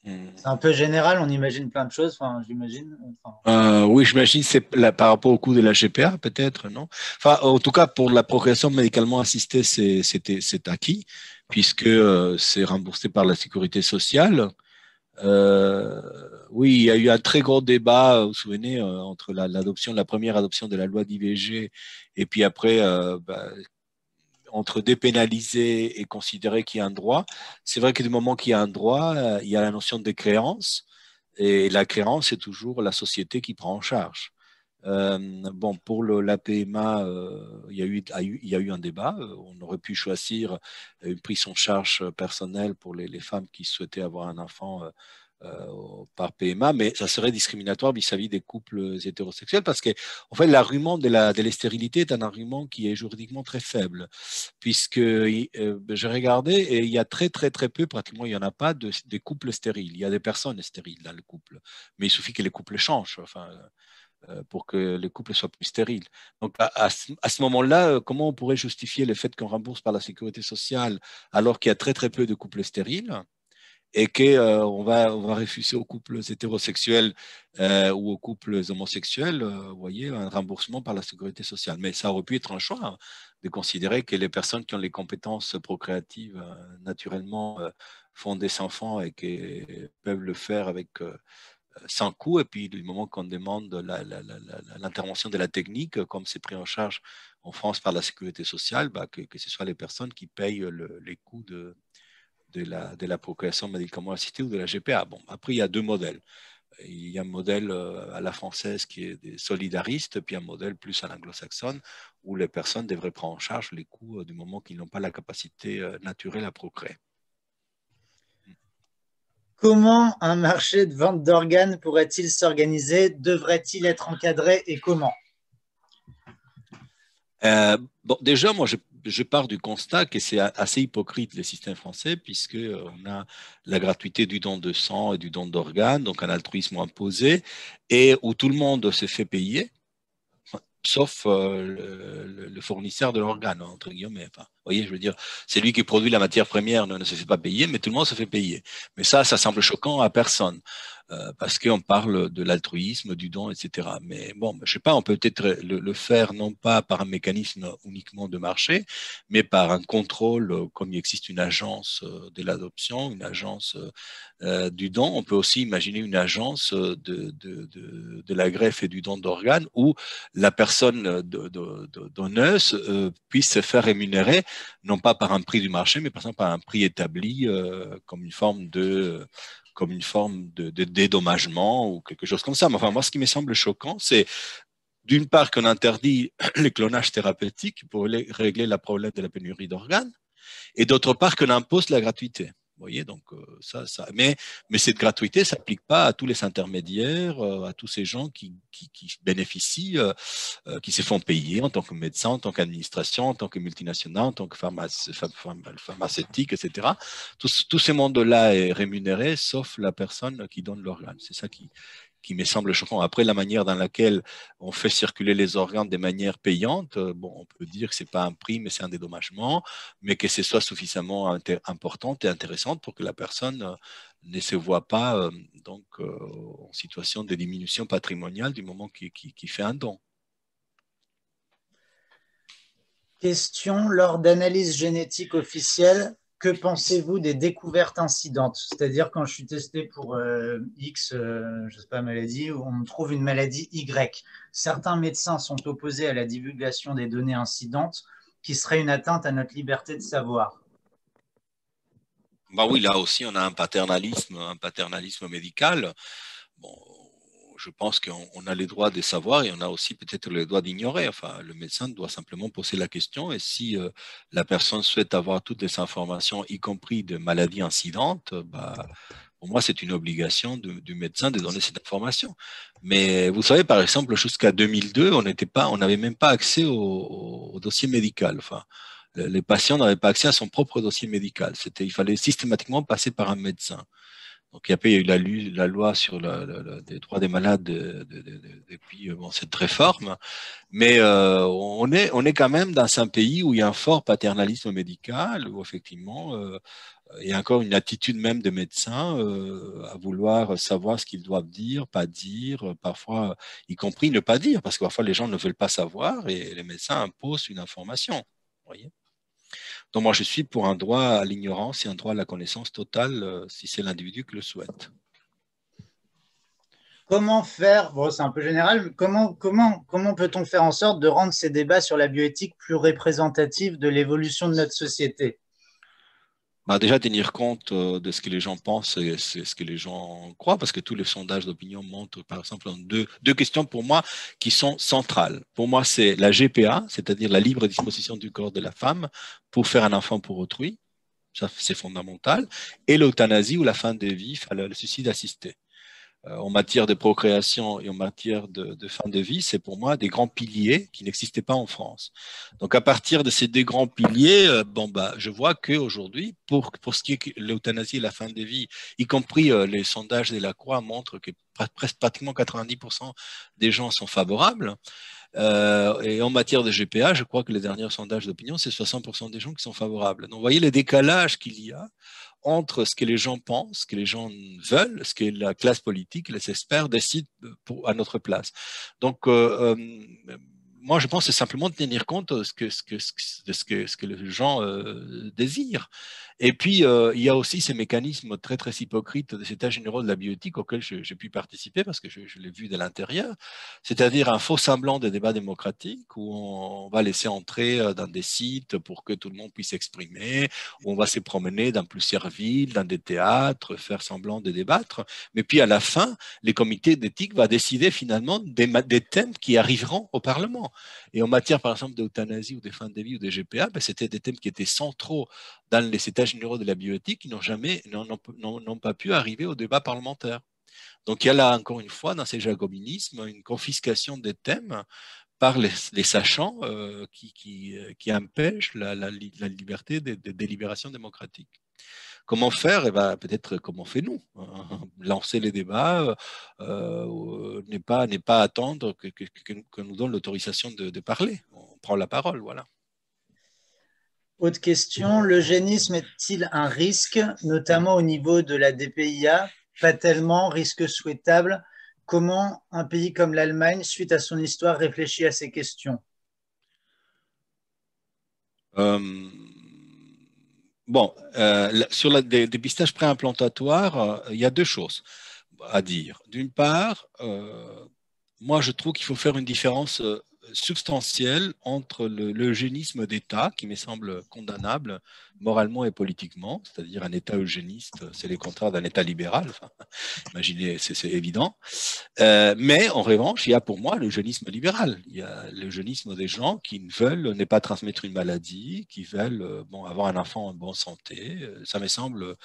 C'est un peu général, on imagine plein de choses, j'imagine. Oui, j'imagine c'est par rapport au coût de la GPA, peut-être, non? Enfin, en tout cas, pour la procréation médicalement assistée, c'est acquis, puisque c'est remboursé par la sécurité sociale. Oui, il y a eu un très gros débat, vous vous souvenez, entre la première adoption de la loi d'IVG et puis après, entre dépénaliser et considérer qu'il y a un droit. C'est vrai que du moment qu'il y a un droit, il y a la notion de créance. Et la créance, c'est toujours la société qui prend en charge. Bon, pour la PMA, il y a eu un débat. On aurait pu choisir une prise en charge personnelle pour les femmes qui souhaitaient avoir un enfant par PMA, mais ça serait discriminatoire vis-à-vis des couples hétérosexuels parce que, en fait, l'argument de la stérilité est un argument qui est juridiquement très faible, puisque j'ai regardé et il y a très, très, très peu, pratiquement, il n'y en a pas de couples stériles. Il y a des personnes stériles dans le couple, mais il suffit que les couples changent. Pour que les couples soient plus stériles. Donc, à ce moment-là, comment on pourrait justifier le fait qu'on rembourse par la sécurité sociale alors qu'il y a très, très peu de couples stériles? et qu'on on va refuser aux couples hétérosexuels ou aux couples homosexuels, vous voyez, un remboursement par la sécurité sociale. Mais ça aurait pu être un choix, hein, de considérer que les personnes qui ont les compétences procréatives naturellement font des enfants et qui peuvent le faire avec sans coût. Et puis, du moment qu'on demande l'intervention de la technique, comme c'est pris en charge en France par la sécurité sociale, bah, que ce soit les personnes qui payent les coûts de la procréation médicalement assistée ou de la GPA. Bon, après, il y a deux modèles. Il y a un modèle à la française qui est des solidaristes, puis un modèle plus à l'anglo-saxonne, où les personnes devraient prendre en charge les coûts du moment qu'ils n'ont pas la capacité naturelle à procréer. Comment un marché de vente d'organes pourrait-il s'organiser? Devrait-il être encadré et comment? Bon, déjà, moi, je pars du constat que c'est assez hypocrite le système français, puisque on a la gratuité du don de sang et du don d'organes, donc un altruisme imposé, et où tout le monde se fait payer, sauf le fournisseur de l'organe, entre guillemets. Enfin, vous voyez, je veux dire, c'est lui qui produit la matière première, ne se fait pas payer, mais tout le monde se fait payer. Mais ça semble choquant à personne. Parce qu'on parle de l'altruisme, du don, etc. Mais bon, je sais pas, on peut peut-être le faire non pas par un mécanisme uniquement de marché, mais par un contrôle, comme il existe une agence de l'adoption, une agence du don. On peut aussi imaginer une agence de la greffe et du don d'organes où la personne donneuse puisse se faire rémunérer, non pas par un prix du marché, mais par exemple par un prix établi comme une forme de dédommagement ou quelque chose comme ça. Mais enfin, moi, ce qui me semble choquant, c'est d'une part qu'on interdit le clonage thérapeutique pour régler le problème de la pénurie d'organes, et d'autre part qu'on impose la gratuité. Vous voyez, donc mais cette gratuité ne s'applique pas à tous les intermédiaires, à tous ces gens qui bénéficient, qui se font payer en tant que médecin, en tant qu'administration, en tant que multinationale, en tant que pharmaceutique, etc. Tout ce monde-là est rémunéré, sauf la personne qui donne l'organe. C'est ça qui me semble choquant. Après, la manière dans laquelle on fait circuler les organes de manière payante, bon, on peut dire que ce n'est pas un prix, mais c'est un dédommagement, mais que ce soit suffisamment importante et intéressante pour que la personne ne se voit pas en situation de diminution patrimoniale du moment qu'il fait un don. Question, lors d'analyses génétiques officielles, que pensez-vous des découvertes incidentes? C'est-à-dire quand je suis testé pour X, je sais pas, maladie, où on me trouve une maladie Y. Certains médecins sont opposés à la divulgation des données incidentes qui serait une atteinte à notre liberté de savoir. Bah oui, là aussi, on a un paternalisme médical. Bon, je pense qu'on a les droits de savoir et on a aussi peut-être le droit d'ignorer. Enfin, le médecin doit simplement poser la question et si la personne souhaite avoir toutes les informations, y compris de maladies incidentes, bah, pour moi, c'est une obligation du médecin de donner cette information. Mais vous savez, par exemple, jusqu'à 2002, on n'avait même pas accès au dossier médical. Enfin, les patients n'avaient pas accès à son propre dossier médical. Il fallait systématiquement passer par un médecin. Donc, il y a eu la loi sur les droits des malades depuis cette réforme. Mais on est quand même dans un pays où il y a un fort paternalisme médical, où effectivement, il y a encore une attitude même de médecins à vouloir savoir ce qu'ils doivent dire, pas dire, parfois, y compris ne pas dire, parce que parfois les gens ne veulent pas savoir et les médecins imposent une information. Vous voyez ? Donc moi, je suis pour un droit à l'ignorance et un droit à la connaissance totale si c'est l'individu qui le souhaite. Comment faire, bon, c'est un peu général, mais comment peut-on faire en sorte de rendre ces débats sur la bioéthique plus représentatifs de l'évolution de notre société? Bah déjà, tenir compte de ce que les gens pensent et ce que les gens croient, parce que tous les sondages d'opinion montrent, par exemple, deux questions pour moi qui sont centrales. Pour moi, c'est la GPA, c'est-à-dire la libre disposition du corps de la femme pour faire un enfant pour autrui, ça c'est fondamental, et l'euthanasie ou la fin de vie, le suicide assisté. En matière de procréation et en matière de fin de vie, c'est pour moi des grands piliers qui n'existaient pas en France. Donc à partir de ces deux grands piliers, je vois qu'aujourd'hui, pour ce qui est de l'euthanasie et la fin de vie, y compris les sondages de la Croix montrent que pratiquement 90% des gens sont favorables. Et en matière de GPA, je crois que les derniers sondages d'opinion, c'est 60% des gens qui sont favorables. Donc, vous voyez les décalages qu'il y a entre ce que les gens pensent, ce que les gens veulent, ce que la classe politique, les experts décident à notre place. Donc, moi, je pense que c'est simplement de tenir compte de ce que les gens désirent. Et puis, il y a aussi ces mécanismes très, très hypocrites des états généraux de la bioéthique auxquels j'ai pu participer parce que je l'ai vu de l'intérieur, c'est-à-dire un faux semblant de débat démocratique où on va laisser entrer dans des sites pour que tout le monde puisse s'exprimer, où on va se promener dans plusieurs villes, dans des théâtres, faire semblant de débattre. Mais puis, à la fin, les comités d'éthique vont décider finalement des thèmes qui arriveront au Parlement. Et en matière, par exemple, d'euthanasie ou de fin de vie ou de GPA, ben, c'était des thèmes qui étaient centraux dans les états généraux de la bioéthique qui n'ont pas pu arriver au débat parlementaire. Donc il y a là, encore une fois, dans ces jacobinismes, une confiscation des thèmes par les sachants qui empêchent la liberté des délibérations démocratiques. Comment faire? Eh ben, peut-être comme on fait nous. Lancer les débats, n'est pas attendre que nous donne l'autorisation de parler. On prend la parole, voilà. Autre question, l'eugénisme est-il un risque, notamment au niveau de la DPIA? Pas tellement, risque souhaitable. Comment un pays comme l'Allemagne, suite à son histoire, réfléchit à ces questions? Bon, sur le dépistage préimplantatoire, il y a deux choses à dire. D'une part, moi je trouve qu'il faut faire une différence substantielle entre l'eugénisme d'État, qui me semble condamnable moralement et politiquement, c'est-à-dire un État eugéniste, c'est le contraire d'un État libéral, enfin, imaginez, c'est évident. Mais en revanche, il y a pour moi l'eugénisme libéral. Il y a l'eugénisme des gens qui ne veulent ne pas transmettre une maladie, qui veulent avoir un enfant en bonne santé. Ça me semble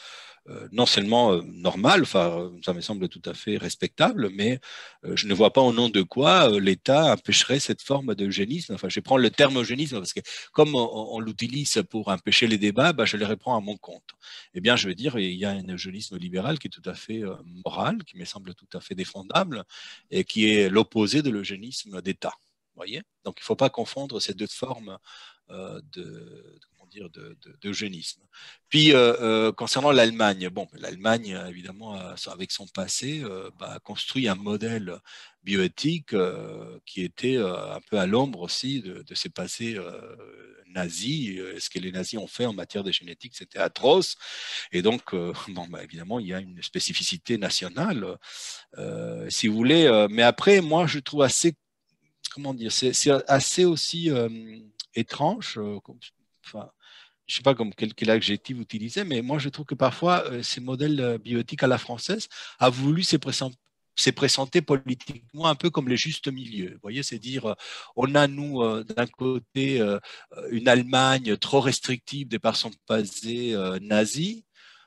non seulement normal, enfin, ça me semble tout à fait respectable, mais je ne vois pas au nom de quoi l'État empêcherait cette forme d'eugénisme. Enfin, je prends le terme eugénisme parce que comme on l'utilise pour empêcher les débats, bah, je le reprends à mon compte. Eh bien, je veux dire, il y a un eugénisme libéral qui est tout à fait moral, qui me semble tout à fait défendable et qui est l'opposé de l'eugénisme d'État. Voyez. Donc, il ne faut pas confondre ces deux formes d'eugénisme. Puis, concernant l'Allemagne, bon, l'Allemagne, évidemment, avec son passé, a construit un modèle bioéthique qui était un peu à l'ombre aussi de ses passés nazis. Ce que les nazis ont fait en matière de génétique, c'était atroce. Et donc, évidemment, il y a une spécificité nationale, si vous voulez. Mais après, moi, je trouve assez, comment dire, c'est assez aussi étrange. Enfin, je ne sais pas quel adjectif utiliser, mais moi je trouve que parfois ces modèles bioéthiques à la française a voulu se présenter politiquement un peu comme les justes milieux. Vous voyez, c'est dire, on a nous d'un côté une Allemagne trop restrictive de par son passé nazi.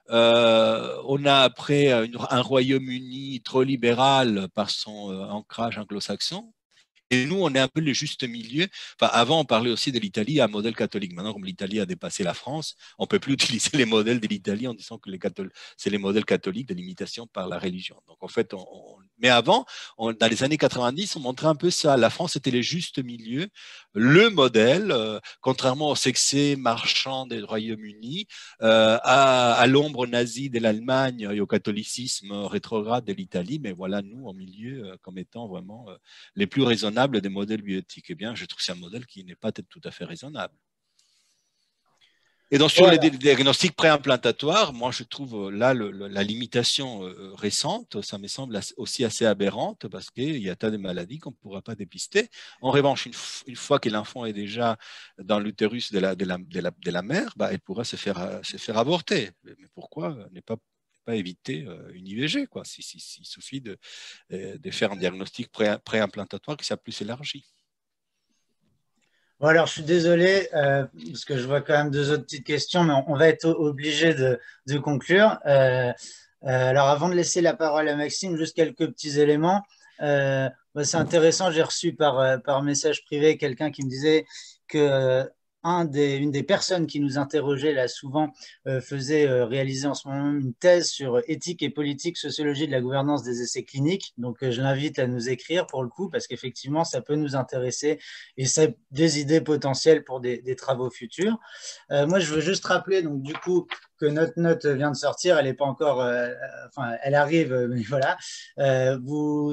On a après un Royaume-Uni trop libéral par son ancrage anglo-saxon. Et nous, on est un peu le juste milieu. Enfin, avant, on parlait aussi de l'Italie, un modèle catholique. Maintenant, comme l'Italie a dépassé la France, on ne peut plus utiliser les modèles de l'Italie en disant que c'est les modèles catholiques de l'imitation par la religion. Donc, en fait, mais avant, dans les années 90, on montrait un peu ça. La France était le juste milieu, le modèle, contrairement au succès marchand du Royaume-Uni, à l'ombre nazie de l'Allemagne et au catholicisme rétrograde de l'Italie. Mais voilà, nous, au milieu, comme étant vraiment les plus raisonnables des modèles bioéthiques. Eh bien, je trouve que c'est un modèle qui n'est pas tout à fait raisonnable. Et donc, sur les diagnostics préimplantatoires, moi, je trouve là la limitation récente, ça me semble aussi assez aberrante parce qu'il y a tas de maladies qu'on ne pourra pas dépister. En revanche, une fois que l'enfant est déjà dans l'utérus de la mère, il pourra se faire avorter. Mais pourquoi ne pas éviter une IVG, quoi, s'il suffit de faire un diagnostic préimplantatoire qui soit plus élargi. Bon, alors, je suis désolé, parce que je vois quand même deux autres petites questions, mais on va être obligé de conclure. Alors, avant de laisser la parole à Maxime, juste quelques petits éléments. C'est intéressant, j'ai reçu par message privé quelqu'un qui me disait que une des personnes qui nous interrogeait là souvent faisait réaliser en ce moment une thèse sur éthique et politique, sociologie de la gouvernance des essais cliniques. Donc, je l'invite à nous écrire pour le coup, parce qu'effectivement, ça peut nous intéresser et c'est des idées potentielles pour des travaux futurs. Moi, je veux juste rappeler, donc, du coup, que notre note vient de sortir, elle n'est pas encore, enfin, elle arrive, mais voilà.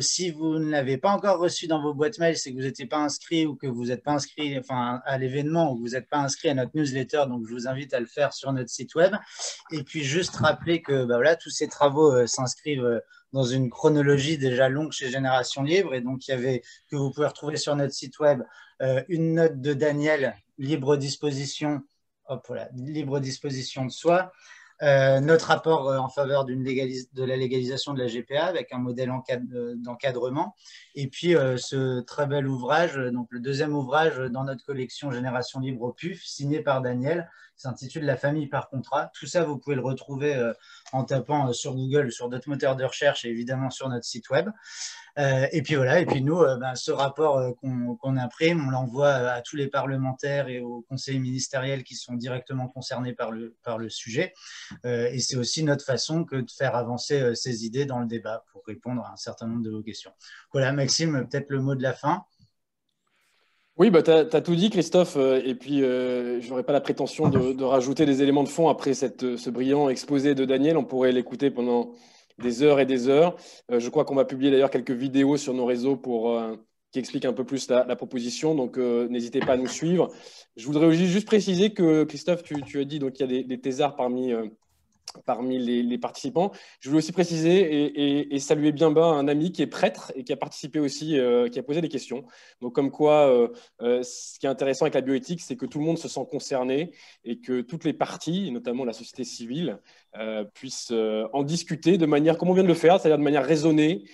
Si vous ne l'avez pas encore reçu dans vos boîtes mail, c'est que vous n'étiez pas inscrit ou que vous n'êtes pas inscrit, enfin, à l'événement ou que vous n'êtes pas inscrit à notre newsletter. Donc, je vous invite à le faire sur notre site web. Et puis, juste rappeler que, bah, voilà, tous ces travaux s'inscrivent dans une chronologie déjà longue chez Génération Libre. Et donc, il y avait, que vous pouvez retrouver sur notre site web, une note de Daniel, libre disposition. Hop, voilà, libre disposition de soi. Notre rapport en faveur de la légalisation de la GPA avec un modèle d'encadrement. Et puis ce très bel ouvrage, donc le deuxième ouvrage dans notre collection Génération Libre au PUF, signé par Daniel, qui s'intitule La famille par contrat. Tout ça, vous pouvez le retrouver en tapant sur Google, sur d'autres moteurs de recherche et évidemment sur notre site web. Et puis voilà, et puis nous, ce rapport qu'on imprime, on l'envoie à tous les parlementaires et aux conseillers ministériels qui sont directement concernés par le sujet. Et c'est aussi notre façon que de faire avancer ces idées dans le débat pour répondre à un certain nombre de vos questions. Voilà, Maxime, peut-être le mot de la fin. Oui, bah, tu as tout dit, Christophe, et puis je n'aurais pas la prétention de rajouter des éléments de fond après ce brillant exposé de Daniel. On pourrait l'écouter pendant des heures et des heures. Je crois qu'on va publier d'ailleurs quelques vidéos sur nos réseaux qui expliquent un peu plus la proposition, donc n'hésitez pas à nous suivre. Je voudrais juste préciser que, Christophe, tu as dit qu'il y a des thésards parmi les participants. Je voulais aussi préciser et saluer bien bas un ami qui est prêtre et qui a participé aussi, qui a posé des questions. Donc, comme quoi, ce qui est intéressant avec la bioéthique, c'est que tout le monde se sent concerné et que toutes les parties, notamment la société civile, puissent en discuter de manière, comme on vient de le faire, c'est-à-dire de manière raisonnée.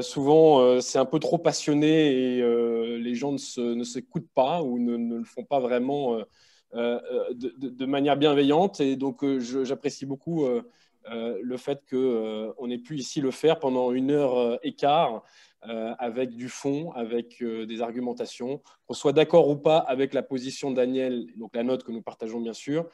Souvent, c'est un peu trop passionné et les gens ne s'écoutent pas ou ne le font pas vraiment de manière bienveillante. Et donc, j'apprécie beaucoup le fait qu'on ait pu ici le faire pendant 1 heure et quart avec du fond, avec des argumentations. Qu'on soit d'accord ou pas avec la position de Daniel, donc la note que nous partageons bien sûr,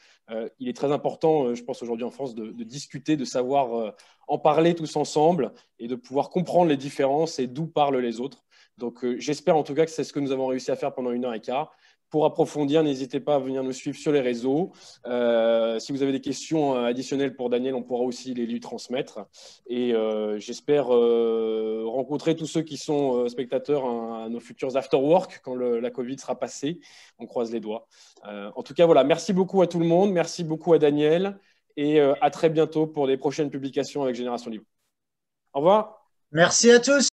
il est très important, je pense aujourd'hui en France, de discuter, de savoir en parler tous ensemble et de pouvoir comprendre les différences et d'où parlent les autres. Donc, j'espère en tout cas que c'est ce que nous avons réussi à faire pendant 1 heure et quart. Pour approfondir, n'hésitez pas à venir nous suivre sur les réseaux. Si vous avez des questions additionnelles pour Daniel, on pourra aussi les lui transmettre. Et j'espère rencontrer tous ceux qui sont spectateurs à nos futurs afterwork quand la Covid sera passée. On croise les doigts. En tout cas, voilà, merci beaucoup à tout le monde. Merci beaucoup à Daniel. Et à très bientôt pour les prochaines publications avec Génération Libre. Au revoir. Merci à tous.